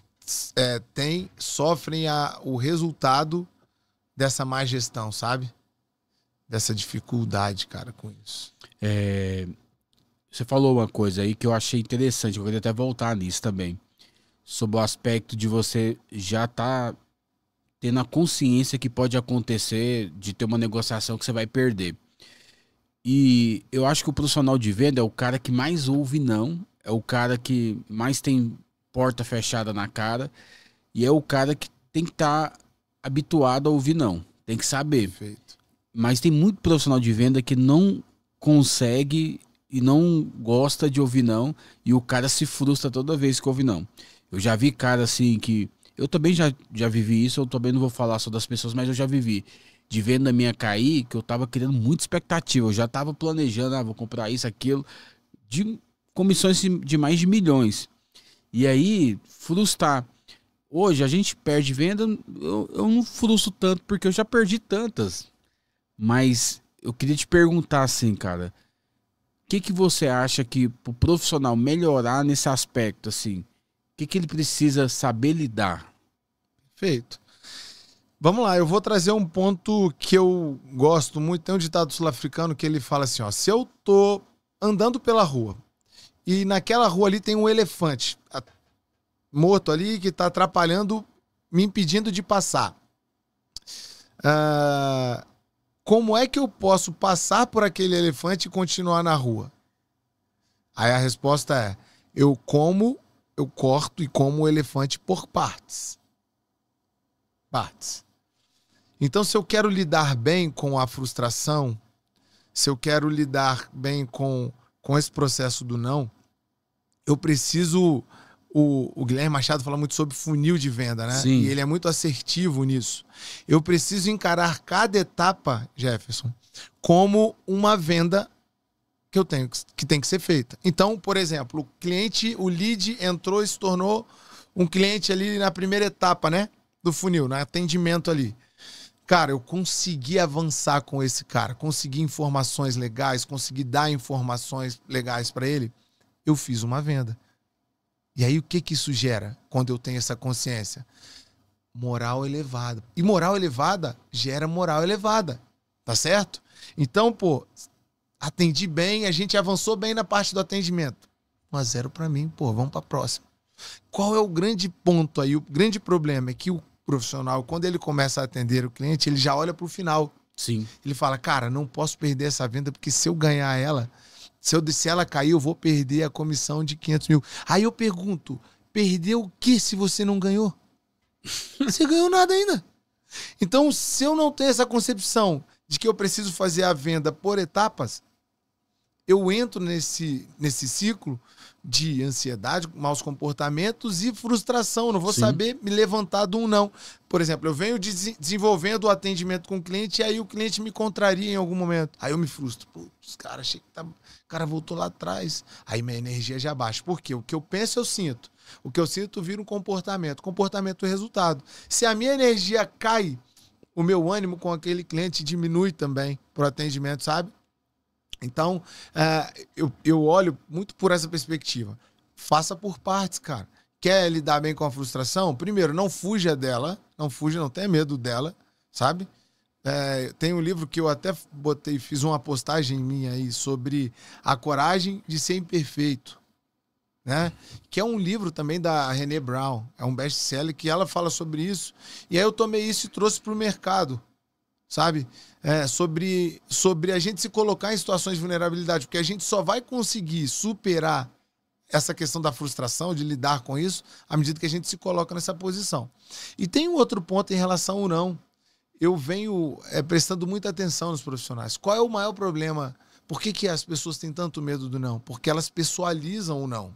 sofrem o resultado dessa má gestão, sabe? Dessa dificuldade, cara, com isso.
Você falou uma coisa aí que eu achei interessante, eu queria até voltar nisso também, sobre o aspecto de você já tá tendo a consciência que pode acontecer de ter uma negociação que você vai perder. E eu acho que o profissional de venda é o cara que mais ouve não, é o cara que mais tem porta fechada na cara, e é o cara que tem que estar habituado a ouvir não, tem que saber.
Perfeito.
Mas tem muito profissional de venda que não consegue e não gosta de ouvir não, e o cara se frustra toda vez que ouve não. Eu já vi cara assim que... Eu também já vivi isso, eu também não vou falar só das pessoas, mas eu já vivi de venda minha cair, que eu tava criando muita expectativa, eu já tava planejando, vou comprar isso, aquilo, de comissões de mais de milhões. E aí, frustrar. Hoje a gente perde venda, eu não frustro tanto, porque eu já perdi tantas. Mas eu queria te perguntar assim, cara, o que você acha que pro profissional melhorar nesse aspecto, assim, o que ele precisa saber lidar?
Perfeito. Vamos lá, eu vou trazer um ponto que eu gosto muito. Tem um ditado sul-africano que ele fala assim, ó, se eu tô andando pela rua e naquela rua ali tem um elefante morto ali que tá atrapalhando, me impedindo de passar. Como é que eu posso passar por aquele elefante e continuar na rua? Aí a resposta é, eu corto e como o elefante por partes. Então, se eu quero lidar bem com a frustração, se eu quero lidar bem com esse processo do não, eu preciso... O Guilherme Machado fala muito sobre funil de venda, né?
Sim.
E ele é muito assertivo nisso. Eu preciso encarar cada etapa, Jefferson, como uma venda que tem que ser feita. Então, por exemplo, o lead entrou e se tornou um cliente ali na primeira etapa, né? Do funil, no atendimento ali. Cara, eu consegui avançar com esse cara, consegui informações legais, consegui dar informações legais para ele. Eu fiz uma venda. E aí o que isso gera quando eu tenho essa consciência? Moral elevada. E moral elevada gera moral elevada. Tá certo? Então, pô, atendi bem, a gente avançou bem na parte do atendimento. 1-0 para mim, pô, vamos para a próxima. Qual é o grande ponto aí? O grande problema é que o profissional, quando ele começa a atender o cliente, ele já olha para o final.
Sim.
Ele fala, cara, não posso perder essa venda, porque se eu ganhar ela, se ela cair, eu vou perder a comissão de 500 mil. Aí eu pergunto, perdeu o que se você não ganhou? Você ganhou nada ainda. Então, se eu não tenho essa concepção de que eu preciso fazer a venda por etapas, eu entro nesse ciclo de ansiedade, maus comportamentos e frustração. Não vou saber me levantar de um não. Por exemplo, eu venho desenvolvendo o atendimento com o cliente e aí o cliente me contraria em algum momento. Aí eu me frustro. Putz, cara, achei que o cara voltou lá atrás. Aí minha energia já baixa. Por quê? O que eu penso, eu sinto. O que eu sinto vira um comportamento. Comportamento é resultado. Se a minha energia cai, o meu ânimo com aquele cliente diminui também pro atendimento, sabe? Então, eu olho muito por essa perspectiva. Faça por partes, cara. Quer lidar bem com a frustração? Primeiro, não fuja dela. Não tenha medo dela, sabe? Tem um livro que eu até fiz uma postagem minha aí sobre a coragem de ser imperfeito, né? Que é um livro também da Brené Brown. É um best-seller que ela fala sobre isso. E aí eu tomei isso e trouxe para o mercado, sabe? Sobre a gente se colocar em situações de vulnerabilidade, porque a gente só vai conseguir superar essa questão da frustração, de lidar com isso, à medida que a gente se coloca nessa posição. E tem um outro ponto em relação ao não. Eu venho prestando muita atenção nos profissionais. Qual é o maior problema Por que as pessoas têm tanto medo do não? Porque elas pessoalizam o não.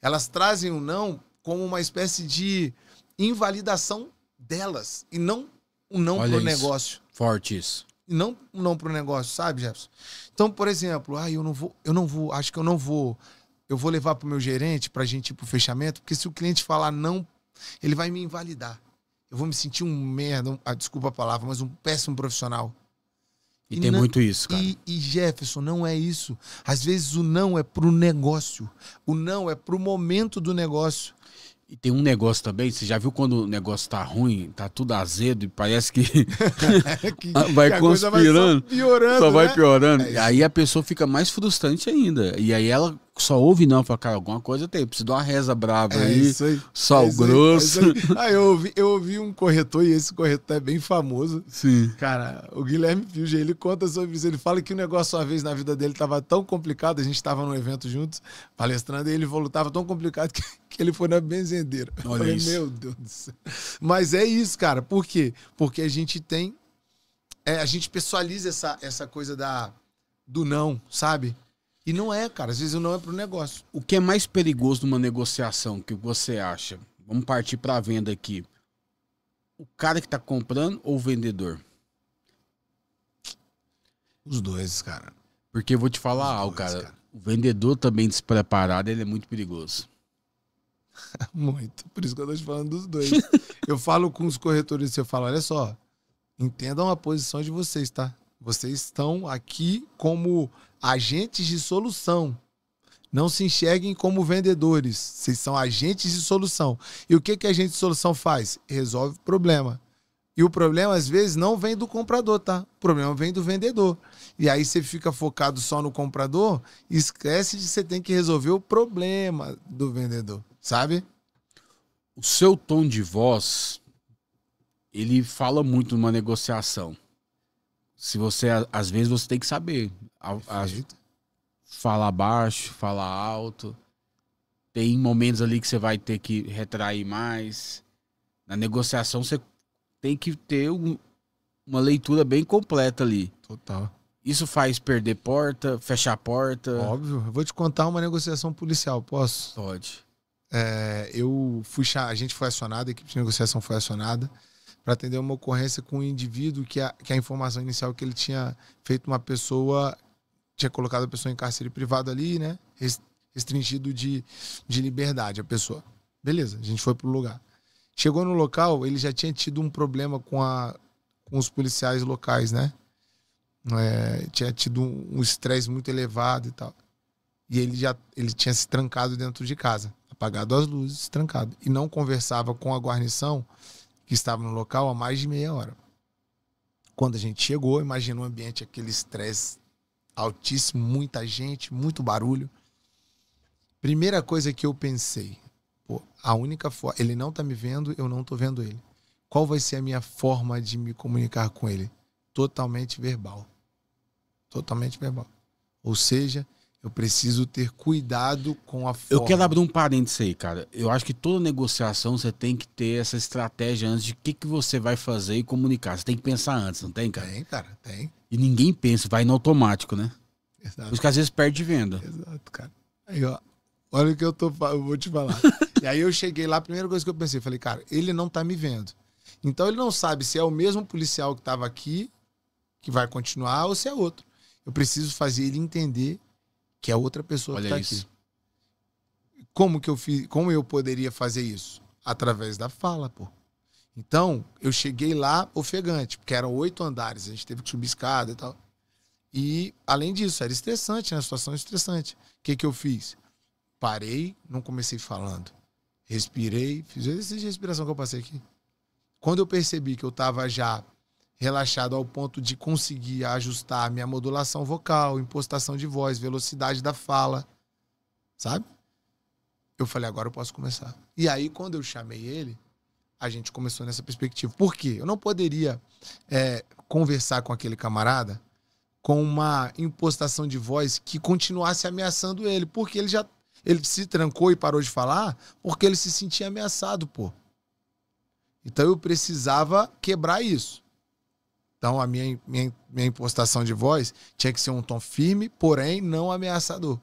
Elas trazem o não como uma espécie de invalidação delas. E não o não
Olha
pro
isso.
negócio.
Forte isso.
E não o não pro negócio, sabe, Jefferson? Então, por exemplo, eu não vou, acho que eu não vou. Eu vou levar pro meu gerente pra gente ir pro fechamento, porque se o cliente falar não, ele vai me invalidar. Eu vou me sentir um merda, desculpa a palavra, mas um péssimo profissional.
E tem muito isso, cara.
E Jefferson, não é isso. Às vezes o não é pro negócio. O não é pro momento do negócio.
E tem um negócio também, você já viu quando o negócio tá ruim, tá tudo azedo e parece que vai
a coisa
conspirando,
vai só piorando,
só vai
né?
piorando.
É
E
isso.
aí a pessoa fica mais frustrante ainda. E aí ela só ouve não, fala, cara, alguma coisa tem, preciso de uma reza brava
É
aí,
isso aí.
sal
É isso aí,
grosso.
é isso aí. Eu ouvi um corretor, e esse corretor é bem famoso.
Sim.
Cara, o Guilherme Filge, ele conta sobre isso. Ele fala que o negócio, uma vez na vida dele, estava tão complicado. A gente estava num evento juntos, palestrando, e ele falou, tava tão complicado que ele foi na benzedeira. Eu
Olha
falei,
isso.
meu Deus do céu. Mas é isso, cara. Por quê? Porque a gente tem... a gente pessoaliza essa coisa do não, sabe? E não é, cara. Às vezes o não é pro negócio.
O que é mais perigoso numa negociação, que você acha? Vamos partir para a venda aqui. O cara que tá comprando ou o vendedor?
Os dois, cara.
Porque eu vou te falar
Os
algo,
dois,
cara.
cara.
O vendedor também despreparado, ele é muito perigoso.
Muito. Por isso que eu tô te falando dos dois. Eu falo com os corretores, eu falo, olha só, entendam a posição de vocês, tá? Vocês estão aqui como agentes de solução. Não se enxerguem como vendedores. Vocês são agentes de solução. E o que a agente de solução faz? Resolve o problema. E o problema, às vezes, não vem do comprador, tá? O problema vem do vendedor. E aí você fica focado só no comprador e esquece de que você tem que resolver o problema do vendedor, sabe?
O seu tom de voz, ele fala muito numa negociação. Se você, às vezes, você tem que saber. Falar baixo, falar alto. Tem momentos ali que você vai ter que retrair mais. Na negociação, você tem que ter uma leitura bem completa ali.
Total.
Isso faz perder porta, fechar a porta?
Óbvio. Eu vou te contar uma negociação policial, posso?
Pode.
A gente foi acionado, a equipe de negociação foi acionada para atender uma ocorrência com um indivíduo que a informação inicial que ele tinha feito uma pessoa, tinha colocado a pessoa em cárcere privado ali, né? Restringido de liberdade a pessoa. Beleza, a gente foi pro lugar. Chegou no local, ele já tinha tido um problema com os policiais locais, né? Tinha tido um estresse muito elevado e tal. E ele tinha se trancado dentro de casa, apagado as luzes, trancado. E não conversava com a guarnição que estava no local há mais de meia hora. Quando a gente chegou, imagina um ambiente, aquele estresse altíssimo, muita gente, muito barulho. Primeira coisa que eu pensei, a única forma, ele não tá me vendo, eu não tô vendo ele. Qual vai ser a minha forma de me comunicar com ele? Totalmente verbal. Totalmente verbal. Ou seja, eu preciso ter cuidado com a forma.
Eu quero abrir um parênteses aí, cara. Eu acho que toda negociação você tem que ter essa estratégia antes de o que você vai fazer e comunicar. Você tem que pensar antes, não tem, cara?
Tem, cara, tem.
E ninguém pensa, vai no automático, né?
Exato.
Por isso que às vezes perde venda.
Exato, cara. Aí, ó. Olha o que eu vou te falar. E aí eu cheguei lá, a primeira coisa que eu pensei, falei, cara, ele não tá me vendo. Então ele não sabe se é o mesmo policial que tava aqui, que vai continuar, ou se é outro. Eu preciso fazer ele entender que é outra pessoa que tá aqui. Como eu poderia fazer isso? Através da fala, pô. Então, eu cheguei lá ofegante, porque eram 8 andares, a gente teve que subir escada e tal. E, além disso, era estressante, né? A situação estressante. O que eu fiz? Parei, não comecei falando. Respirei, fiz o exercício de respiração que eu passei aqui. Quando eu percebi que eu estava já relaxado ao ponto de conseguir ajustar a minha modulação vocal, impostação de voz, velocidade da fala, sabe? Eu falei, agora eu posso começar. E aí, quando eu chamei ele, a gente começou nessa perspectiva. Por quê? Eu não poderia conversar com aquele camarada com uma impostação de voz que continuasse ameaçando ele, porque ele se trancou e parou de falar porque ele se sentia ameaçado, pô. Então eu precisava quebrar isso. Então, a minha impostação de voz tinha que ser um tom firme, porém não ameaçador.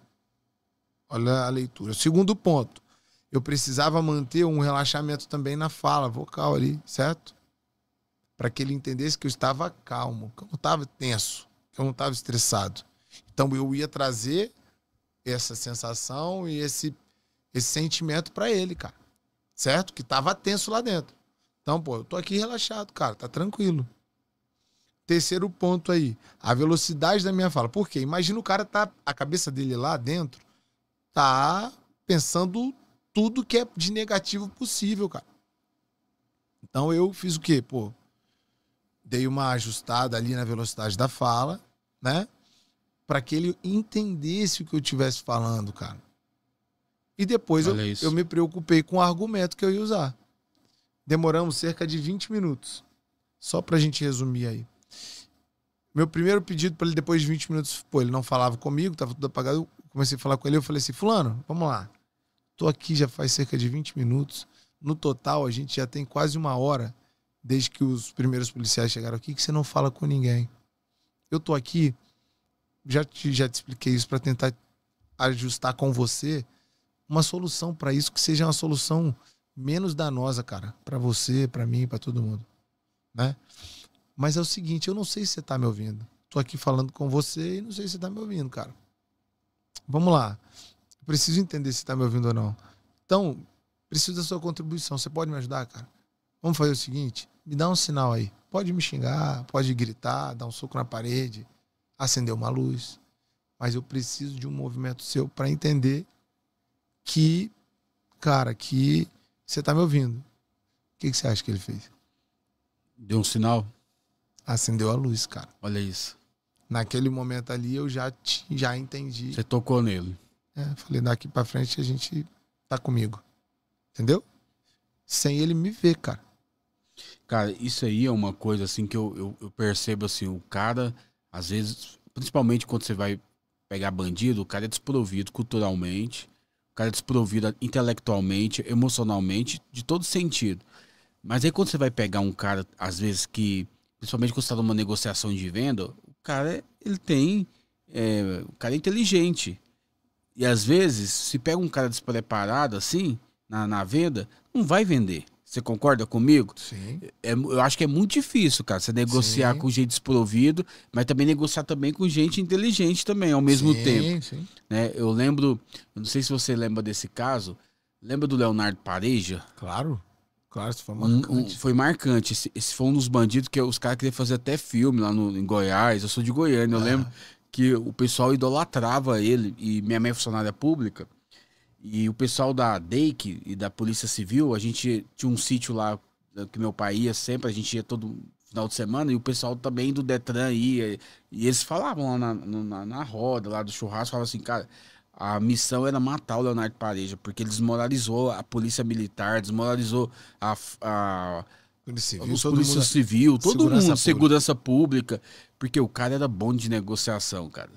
Olha a leitura. Segundo ponto, eu precisava manter um relaxamento também na fala vocal ali, certo? Para que ele entendesse que eu estava calmo, que eu não estava tenso, que eu não estava estressado. Então, eu ia trazer essa sensação e esse sentimento para ele, cara. Certo? Que estava tenso lá dentro. Então, pô, eu tô aqui relaxado, cara, tá tranquilo. Terceiro ponto aí, a velocidade da minha fala. Por quê? Imagina o cara a cabeça dele lá dentro tá pensando tudo que é de negativo possível, cara. Então eu fiz o quê? Pô, dei uma ajustada ali na velocidade da fala, né? Para que ele entendesse o que eu estivesse falando, cara. E depois eu me preocupei com o argumento que eu ia usar. Demoramos cerca de 20 minutos. Só pra gente resumir aí. Meu primeiro pedido para ele, depois de 20 minutos, pô, ele não falava comigo, tava tudo apagado. Eu comecei a falar com ele, eu falei assim, fulano, vamos lá. Tô aqui já faz cerca de 20 minutos. No total, a gente já tem quase 1 hora, desde que os primeiros policiais chegaram aqui, que você não fala com ninguém. Eu tô aqui, já te expliquei isso, para tentar ajustar com você uma solução para isso, que seja uma solução menos danosa, cara. Para você, para mim, para todo mundo. Né? Mas é o seguinte, eu não sei se você tá me ouvindo. Tô aqui falando com você e não sei se você tá me ouvindo, cara. Vamos lá. Eu preciso entender se tá me ouvindo ou não. Então, preciso da sua contribuição. Você pode me ajudar, cara? Vamos fazer o seguinte, me dá um sinal aí. Pode me xingar, pode gritar, dar um soco na parede, acender uma luz. Mas eu preciso de um movimento seu para entender que, cara, que você tá me ouvindo. O que você acha que ele fez?
Deu um sinal?
Acendeu a luz, cara.
Olha isso.
Naquele momento ali eu já entendi.
Você tocou nele.
Falei, daqui pra frente a gente tá comigo. Entendeu? Sem ele me ver, cara.
Cara, isso aí é uma coisa assim que eu percebo assim, o cara, às vezes, principalmente quando você vai pegar bandido, o cara é desprovido culturalmente, o cara é desprovido intelectualmente, emocionalmente, de todo sentido. Mas aí quando você vai pegar um cara, às vezes que, principalmente quando você está numa negociação de venda, o cara, ele tem, o cara é inteligente. E às vezes, se pega um cara despreparado assim, na venda, não vai vender. Você concorda comigo?
Sim.
Eu acho que é muito difícil, cara, você negociar com gente desprovido, mas também negociar também com gente inteligente também, ao mesmo tempo.
Sim.
Né? Eu não sei se você lembra desse caso, lembra do Leonardo Pareja?
Claro, isso foi marcante.
Foi marcante. Esse foi um dos bandidos que os caras queriam fazer até filme lá em Goiás. Eu sou de Goiânia, eu lembro que o pessoal idolatrava ele, e minha mãe é funcionária pública. E o pessoal da DEIC e da Polícia Civil, a gente tinha um sítio lá que meu pai ia sempre, a gente ia todo final de semana, e o pessoal também do Detran ia. E eles falavam lá na roda, lá do churrasco, falavam assim, cara, a missão era matar o Leonardo Pareja, porque ele desmoralizou a polícia militar, desmoralizou polícia civil, todo mundo, segurança pública, porque o cara era bom de negociação, cara.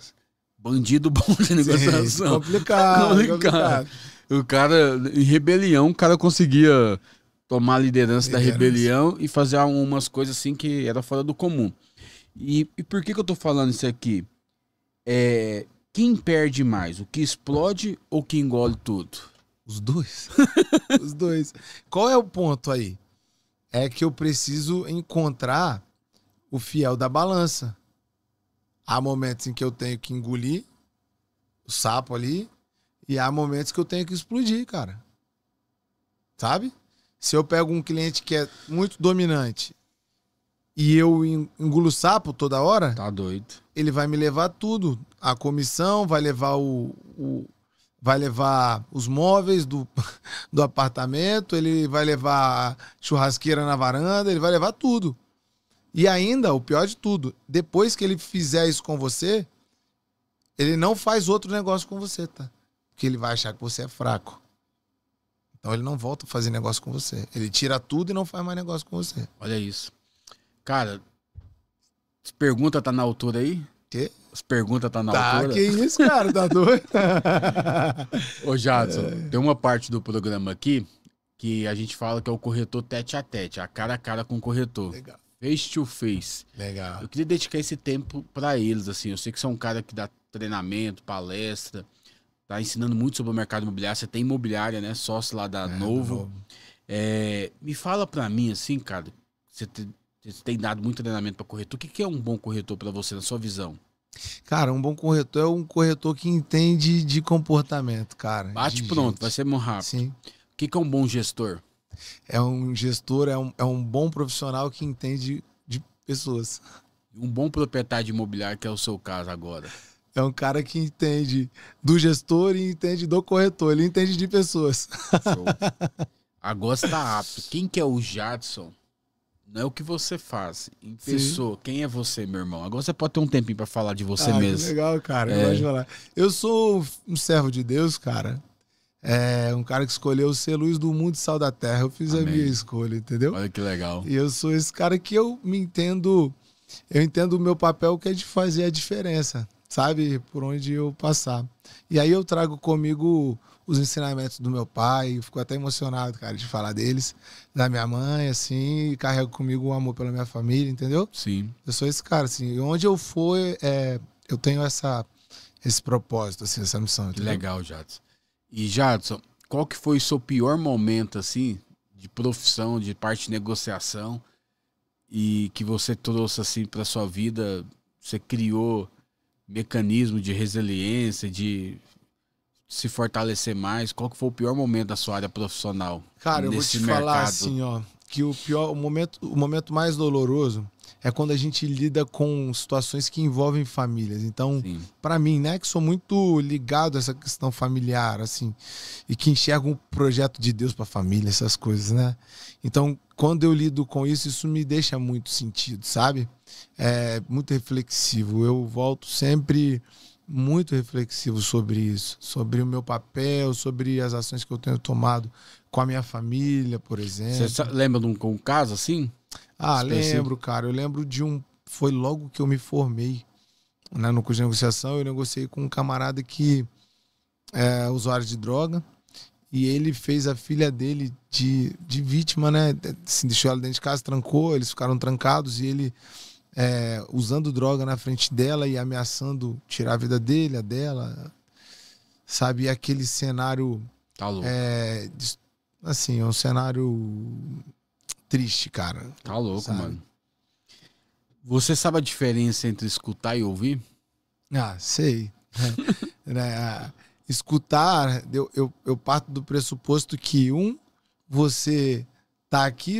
Bandido bom de negociação.
Complicado.
O cara, em rebelião, o cara conseguia tomar a liderança da rebelião e fazer umas coisas assim que era fora do comum. E por que eu tô falando isso aqui? Quem perde mais? O que explode ou que engole tudo?
Os dois. Os dois. Qual é o ponto aí? É que eu preciso encontrar o fiel da balança. Há momentos em que eu tenho que engolir o sapo ali e há momentos que eu tenho que explodir, cara. Sabe? Se eu pego um cliente que é muito dominante e eu engulo o sapo toda hora...
Tá doido.
Ele vai me levar tudo. A comissão, vai levar vai levar os móveis do apartamento, ele vai levar a churrasqueira na varanda, ele vai levar tudo. E ainda, o pior de tudo, depois que ele fizer isso com você, ele não faz outro negócio com você, tá? Porque ele vai achar que você é fraco. Então ele não volta a fazer negócio com você. Ele tira tudo e não faz mais negócio com você.
Olha isso. Cara, as perguntas tá na altura aí?
Quê?
As perguntas tá na altura?
Que isso, cara? Tá doido?
Ô, Jadson, tem uma parte do programa aqui que a gente fala que é o corretor tete a tete, a cara com o corretor.
Legal.
face to face.
Legal.
Eu queria dedicar esse tempo para eles, assim. Eu sei que você é um cara que dá treinamento, palestra, tá ensinando muito sobre o mercado imobiliário. Você tem imobiliária, né? Sócio lá da Novo. Me fala para mim, assim, cara, você tem dado muito treinamento para corretor. O que é um bom corretor para você, na sua visão?
Cara, um bom corretor é um corretor que entende de comportamento, cara.
Bate pronto, vai ser muito rápido.
Sim.
O que é um bom gestor?
É um gestor, é um bom profissional que entende de pessoas.
Um bom proprietário de imobiliário, que é o seu caso agora.
É um cara que entende do gestor e entende do corretor. Ele entende de pessoas.
Show. Agora você tá apto. Quem que é o Jadson? Não é o que você faz. Em pessoa, quem é você, meu irmão? Agora você pode ter um tempinho pra falar de você mesmo.
Que legal, cara. Eu gosto de falar. Eu sou um servo de Deus, cara. Um cara que escolheu ser luz do mundo e sal da terra. Eu fiz a minha escolha, entendeu?
Olha que legal.
E eu sou esse cara que eu me entendo. Eu entendo o meu papel, que é de fazer a diferença, sabe? Por onde eu passar. E aí eu trago comigo os ensinamentos do meu pai. Eu fico até emocionado, cara, de falar deles. Da minha mãe, assim. E carrego comigo o amor pela minha família, entendeu?
Sim.
Eu sou esse cara, assim. E onde eu for, eu tenho esse propósito, assim, essa missão.
Que legal, Jadson. E, Jadson, qual que foi o seu pior momento, assim, de profissão, de parte de negociação, e que você trouxe, assim, para sua vida? Você criou mecanismo de resiliência, de se fortalecer mais. Qual que foi o pior momento da sua área profissional?
Cara, eu vou te falar assim, ó, que o momento mais doloroso é quando a gente lida com situações que envolvem famílias. Então, para mim, né, que sou muito ligado a essa questão familiar, assim, e que enxergo um projeto de Deus para a família, essas coisas, né? Então, quando eu lido com isso, isso me deixa muito sentido, sabe? É muito reflexivo. Eu volto sempre muito reflexivo sobre isso, sobre o meu papel, sobre as ações que eu tenho tomado com a minha família, por exemplo.
Você lembra de um caso assim?
Lembro, cara. Eu lembro de foi logo que eu me formei, né, no curso de negociação. Eu negociei com um camarada que é usuário de droga, e ele fez a filha dele de vítima, né? Assim, deixou ela dentro de casa, trancou, eles ficaram trancados, e ele usando droga na frente dela e ameaçando tirar a vida dele, a dela, sabe? E aquele cenário,
tá louco.
Assim, é um cenário triste, cara.
Tá louco,
sabe?
Mano. Você sabe a diferença entre escutar e ouvir?
Sei. Escutar, eu parto do pressuposto que você tá aqui,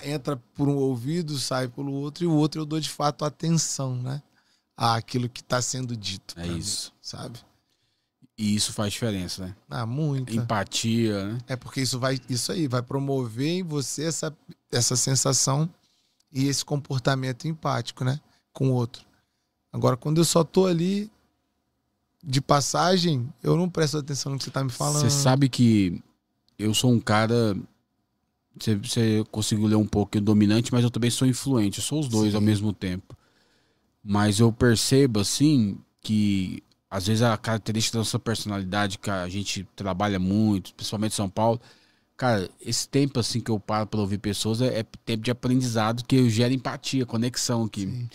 entra por um ouvido, sai pelo outro, e o outro eu dou de fato atenção, né? Àquilo que tá sendo dito.
É isso.
Mim, sabe?
E isso faz diferença, né?
Muito.
Empatia, né?
É porque isso aí vai promover em você essa sensação e esse comportamento empático, né? Com o outro. Agora, quando eu só tô ali de passagem, eu não presto atenção no que você tá me falando.
Você sabe que eu sou um cara... Você conseguiu ler um pouco dominante, mas eu também sou influente. Eu sou os dois ao mesmo tempo. Mas eu percebo, assim, que às vezes a característica da nossa personalidade, que a gente trabalha muito, principalmente em São Paulo, cara, esse tempo assim que eu paro para ouvir pessoas é tempo de aprendizado, que eu gero empatia, conexão aqui.
Sim.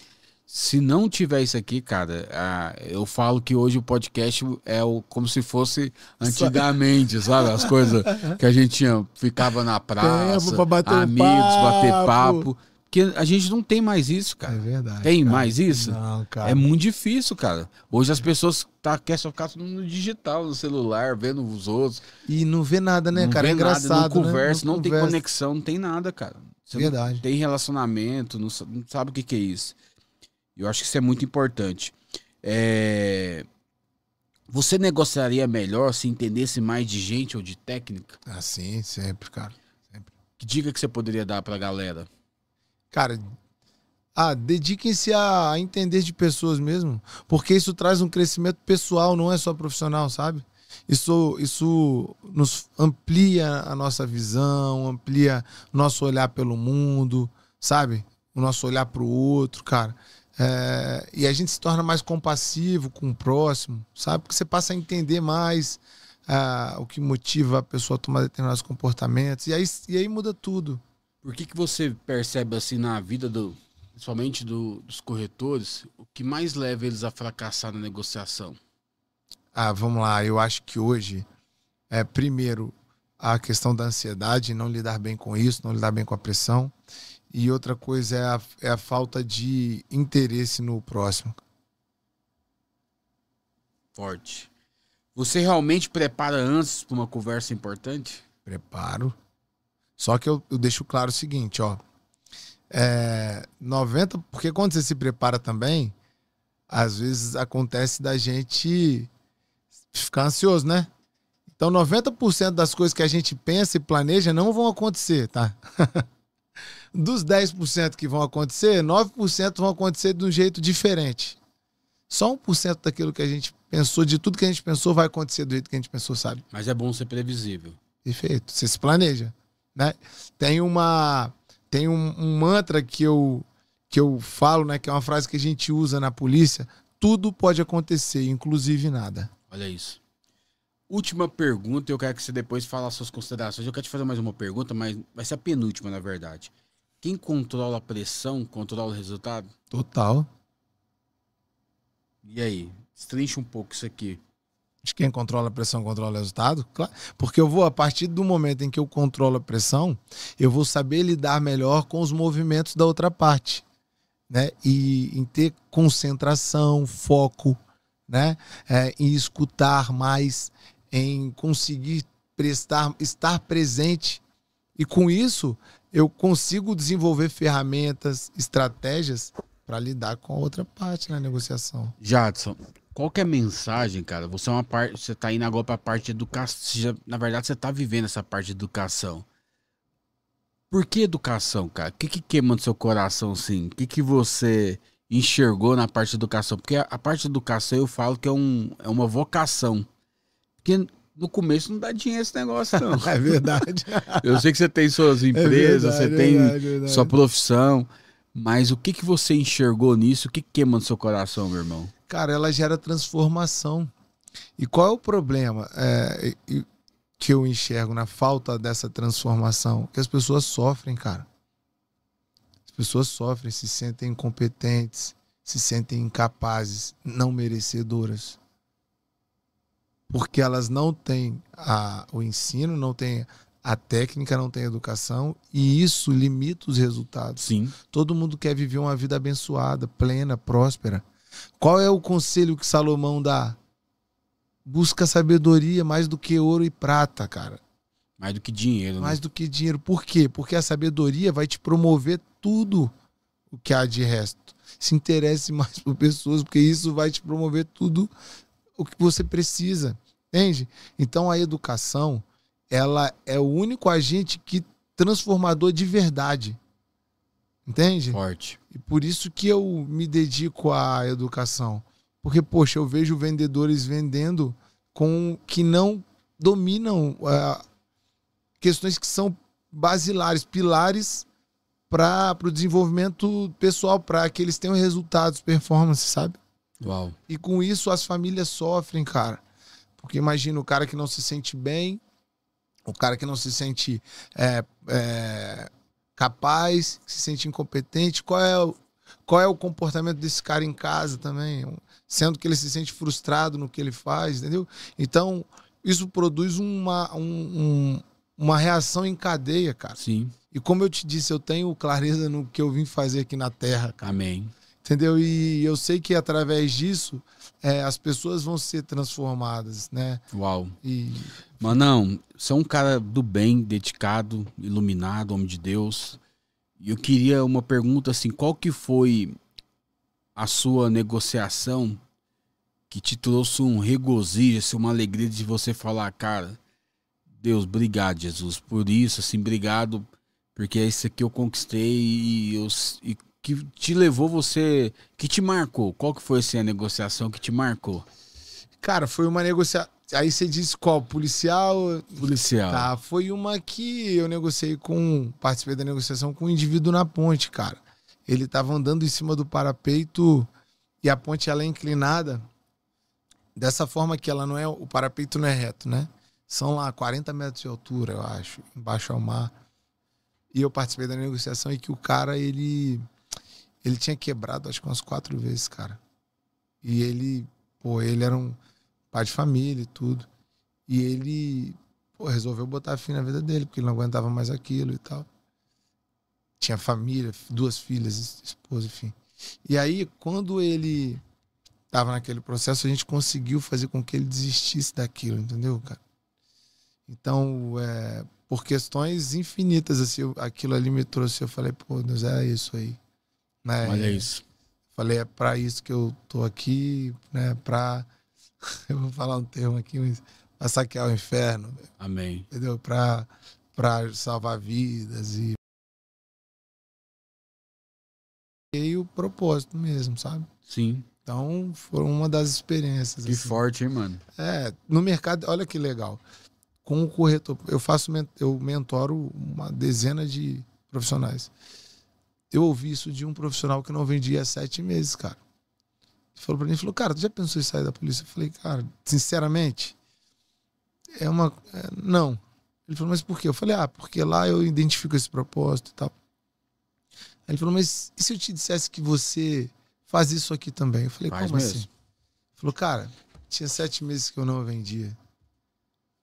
Se não tiver isso aqui, cara, eu falo que hoje o podcast é como se fosse antigamente, sabe? As coisas que a gente ficava na praça, bater papo. Porque a gente não tem mais isso, cara.
É verdade.
Tem
cara.
mais isso?
Não, cara.
É muito difícil, cara. Hoje as pessoas querem só ficar no digital, no celular, vendo os outros.
E não vê nada, né,
não
cara?
Vê
É engraçado,
nada, não conversa,
né?
não tem conexão, não tem nada, cara. Você
verdade.
Não tem relacionamento, não sabe o que é isso. Eu acho que isso é muito importante. Você negociaria melhor se entendesse mais de gente ou de técnica?
Sim, sempre, cara. Sempre.
Que dica que você poderia dar pra galera?
Cara, dediquem-se a entender de pessoas mesmo, porque isso traz um crescimento pessoal, não é só profissional, sabe? Isso nos amplia a nossa visão, amplia nosso olhar pelo mundo, sabe? O nosso olhar pro outro, cara. E a gente se torna mais compassivo com o próximo, sabe? Porque você passa a entender mais o que motiva a pessoa a tomar determinados comportamentos. E aí muda tudo.
Por que você percebe assim na vida principalmente dos corretores, o que mais leva eles a fracassar na negociação?
Ah, vamos lá. Eu acho que hoje, primeiro, a questão da ansiedade, não lidar bem com isso, não lidar bem com a pressão. E outra coisa é a falta de interesse no próximo.
Forte. Você realmente prepara antes para uma conversa importante?
Preparo. Só que eu deixo claro o seguinte, ó. 90%, porque quando você se prepara também, às vezes acontece da gente ficar ansioso, né? Então 90% das coisas que a gente pensa e planeja não vão acontecer, tá? Dos 10% que vão acontecer, 9% vão acontecer de um jeito diferente. Só 1% daquilo que a gente pensou, de tudo que a gente pensou, vai acontecer do jeito que a gente pensou, sabe?
Mas é bom ser previsível.
Perfeito. Você se planeja, né? Tem um mantra que eu falo, né? Que é uma frase que a gente usa na polícia. Tudo pode acontecer, inclusive nada.
Olha isso. Última pergunta, eu quero que você depois fale as suas considerações. Eu quero te fazer mais uma pergunta, mas vai ser a penúltima, na verdade. Quem controla a pressão, controla o resultado?
Total.
E aí? Destrincha um pouco isso aqui.
De quem controla a pressão, controla o resultado? Claro. Porque a partir do momento em que eu controlo a pressão, eu vou saber lidar melhor com os movimentos da outra parte, né? E em ter concentração, foco, né? Em escutar mais, em conseguir estar presente. E com isso, eu consigo desenvolver ferramentas, estratégias para lidar com a outra parte na negociação.
Jadson, qual que é a mensagem, cara? Você tá indo agora para a parte de educação. Na verdade, você tá vivendo essa parte de educação. Por que educação, cara? O que queima no seu coração, assim? O que você enxergou na parte de educação? Porque a parte de educação eu falo que é uma vocação. Porque no começo não dá dinheiro esse negócio, não.
É verdade.
Eu sei que você tem suas empresas, você tem sua profissão. Mas o que você enxergou nisso? O que queima no seu coração, meu irmão?
Cara, ela gera transformação. E qual é o problema que eu enxergo na falta dessa transformação? Que as pessoas sofrem, cara. As pessoas sofrem, se sentem incompetentes, se sentem incapazes, não merecedoras. Porque elas não têm o ensino, não têm a técnica, não têm a educação, e isso limita os resultados.
Sim.
Todo mundo quer viver uma vida abençoada, plena, próspera. Qual é o conselho que Salomão dá? Busca sabedoria mais do que ouro e prata, cara.
Mais do que dinheiro,
Mais
né?
do que dinheiro. Por quê? Porque a sabedoria vai te promover tudo o que há de resto. Se interesse mais por pessoas, porque isso vai te promover tudo o que você precisa. Entende? Então a educação, ela é o único agente transformador de verdade. Entende?
Forte.
E por isso que eu me dedico à educação. Porque, poxa, eu vejo vendedores vendendo que não dominam questões que são basilares, pilares para o desenvolvimento pessoal, para que eles tenham resultados, performance, sabe?
Uau.
E com isso as famílias sofrem, cara. Porque imagina o cara que não se sente bem, o cara que não se sente capaz, que se sente incompetente. Qual é o comportamento desse cara em casa também? Sendo que ele se sente frustrado no que ele faz, entendeu? Então, isso produz uma reação em cadeia, cara.
Sim.
E como eu te disse, eu tenho clareza no que eu vim fazer aqui na Terra, cara.
Amém.
Entendeu? E eu sei que através disso as pessoas vão ser transformadas, né?
Uau.
E...
Manão, você é um cara do bem, dedicado, iluminado, homem de Deus. E eu queria uma pergunta assim, qual que foi a sua negociação que te trouxe um regozijo, assim, uma alegria de você falar, cara, Deus, obrigado, Jesus, por isso, assim, obrigado, porque é isso aqui eu conquistei e que te levou você, que te marcou? Qual que foi assim, a negociação que te marcou?
Cara, foi uma negociação. Aí você disse qual? Policial?
Policial.
Tá, foi uma que eu participei da negociação com um indivíduo na ponte, cara. Ele tava andando em cima do parapeito e a ponte ela é inclinada dessa forma que o parapeito não é reto, né? São lá 40 metros de altura, eu acho, embaixo ao mar. E eu participei da negociação e que o cara, ele Ele tinha quebrado, acho que umas 4 vezes, cara. E ele era um pai de família e tudo. E ele, resolveu botar fim na vida dele, porque ele não aguentava mais aquilo e tal. Tinha família, 2 filhas, esposa, enfim. E aí, quando ele tava naquele processo, a gente conseguiu fazer com que ele desistisse daquilo, entendeu, cara? Então, por questões infinitas, assim, aquilo ali me trouxe, eu falei, pô, Deus, é isso aí. Né?
Olha isso.
Falei, é pra isso que eu tô aqui, né? Eu vou falar um termo aqui, mas pra saquear o inferno.
Amém.
Entendeu? Pra salvar vidas e o propósito mesmo, sabe?
Sim.
Então, foram uma das experiências.
Que
assim.
forte, hein, mano?
No mercado, olha que legal. Com o corretor, eu mentoro uma dezena de profissionais. Eu ouvi isso de um profissional que não vendia há 7 meses, cara. Ele falou pra mim, cara, tu já pensou em sair da polícia? Eu falei, cara, sinceramente, não. Ele falou, mas por quê? Eu falei, porque lá eu identifico esse propósito e tal. Aí ele falou, mas e se eu te dissesse que você faz isso aqui também? Eu falei, como assim? Ele falou, cara, tinha 7 meses que eu não vendia.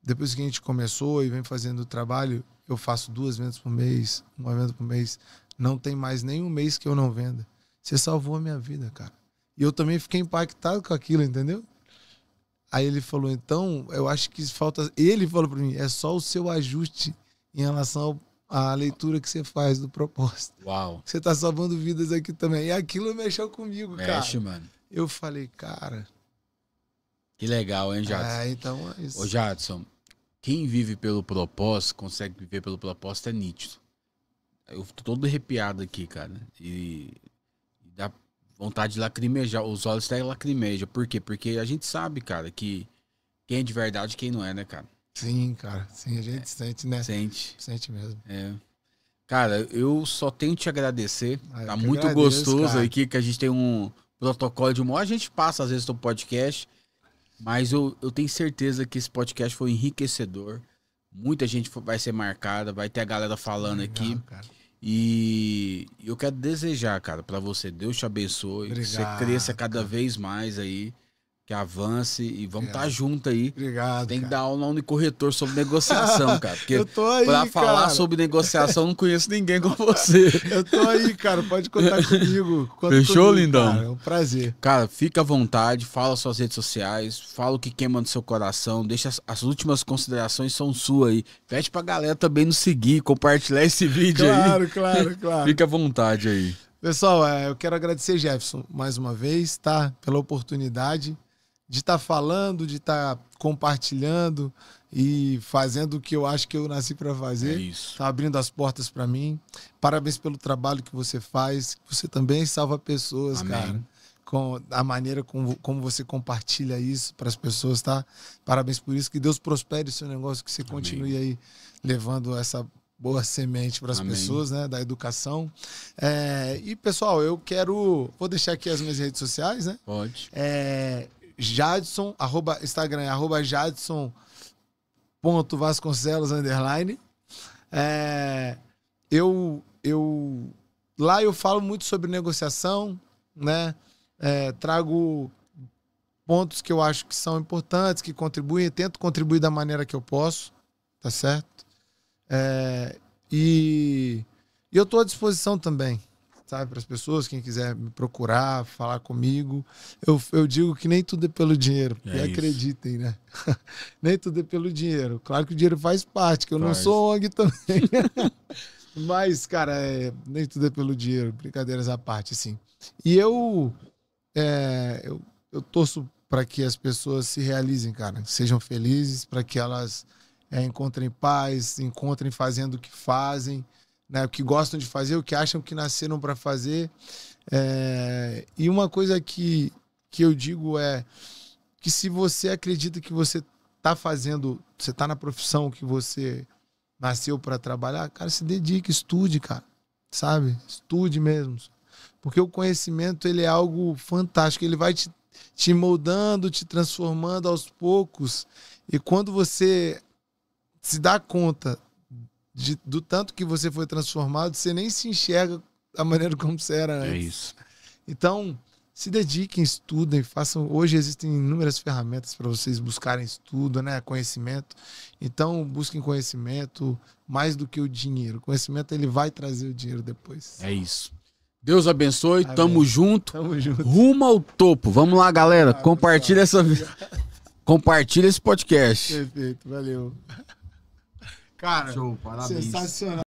Depois que a gente começou e vem fazendo o trabalho, eu faço 2 vendas por mês, 1 venda por mês. Não tem mais nenhum mês que eu não venda. Você salvou a minha vida, cara. E eu também fiquei impactado com aquilo, entendeu? Aí ele falou, então, eu acho que falta... Ele falou pra mim, é só o seu ajuste em relação à leitura que você faz do propósito.
Uau.
Você tá salvando vidas aqui também. E aquilo mexeu comigo, cara.
Mexe, mano.
Eu falei, cara...
Que legal, hein, Jadson?
Então é isso.
Ô, Jadson, quem vive pelo propósito, consegue viver pelo propósito, é nítido. Eu tô todo arrepiado aqui, cara. E dá vontade de lacrimejar. Os olhos até lacrimejam. Por quê? Porque a gente sabe, cara, que quem é de verdade e quem não é, né, cara?
Sim, cara. Sim, a gente sente, né?
Sente.
Sente mesmo.
Cara, eu só tenho que te agradecer. Tá muito
agradeço,
gostoso
cara.
aqui, que a gente tem um protocolo de humor. A gente passa, às vezes, no podcast. Mas eu tenho certeza que esse podcast foi enriquecedor. Muita gente vai ser marcada, vai ter a galera falando aqui.
Cara.
E eu quero desejar, cara, pra você, Deus te abençoe, que você cresça cada vez mais aí, que avance e vamos estar junto aí.
Obrigado,
Tem que dar aula no corretor sobre negociação, cara. Porque
eu tô aí,
pra falar
cara.
sobre negociação, eu não conheço ninguém como você.
Eu tô aí, cara. Pode contar comigo.
Fechou,
comigo,
lindão?
Cara. É um prazer.
Cara, fica à vontade, fala suas redes sociais, fala o que queima no seu coração, deixa as últimas considerações são suas aí. Pede pra galera também nos seguir, compartilhar esse vídeo aí.
Claro.
Fica à vontade aí.
Pessoal, eu quero agradecer, Jefferson, mais uma vez, tá? Pela oportunidade de estar falando, de estar compartilhando e fazendo o que eu acho que eu nasci para fazer.
É isso.
Tá abrindo as portas para mim. Parabéns pelo trabalho que você faz. Você também salva pessoas,
Amém.
cara. Com a maneira como você compartilha isso para as pessoas, tá? Parabéns por isso. Que Deus prospere o seu negócio, que você continue aí levando essa boa semente para as pessoas, né? Da educação. E, pessoal, vou deixar aqui as minhas redes sociais, né?
Pode.
Jadson, Instagram é @jadson.vasconcelos_. Lá eu falo muito sobre negociação, né? Trago pontos que eu acho que são importantes, que contribuem, tento contribuir da maneira que eu posso, tá certo? E eu estou à disposição também, sabe, para as pessoas, quem quiser me procurar, falar comigo. Eu digo que nem tudo é pelo dinheiro, e acreditem, né? Nem tudo é pelo dinheiro. Claro que o dinheiro faz parte, que eu não sou ONG também. Mas, cara, nem tudo é pelo dinheiro, brincadeiras à parte, assim. E eu torço para que as pessoas se realizem, cara, sejam felizes, para que elas encontrem paz, encontrem fazendo o que fazem, né, o que gostam de fazer, o que acham que nasceram para fazer. E uma coisa que eu digo é que se você acredita que você está fazendo, você está na profissão que você nasceu para trabalhar, cara, se dedique, estude, cara, sabe? Estude mesmo. Porque o conhecimento, ele é algo fantástico, ele vai te moldando, te transformando aos poucos. E quando você se dá conta do tanto que você foi transformado, você nem se enxerga da maneira como você era antes.
É isso.
Então, se dediquem, estudem, façam. Hoje existem inúmeras ferramentas para vocês buscarem estudo, né? Conhecimento. Então, busquem conhecimento mais do que o dinheiro. O conhecimento, ele vai trazer o dinheiro depois.
É isso. Deus abençoe,
Amém.
tamo junto.
Tamo junto.
Rumo ao topo. Vamos lá, galera. Compartilha Compartilha esse podcast.
Perfeito, valeu. Cara,
Show, parabéns.
sensacional.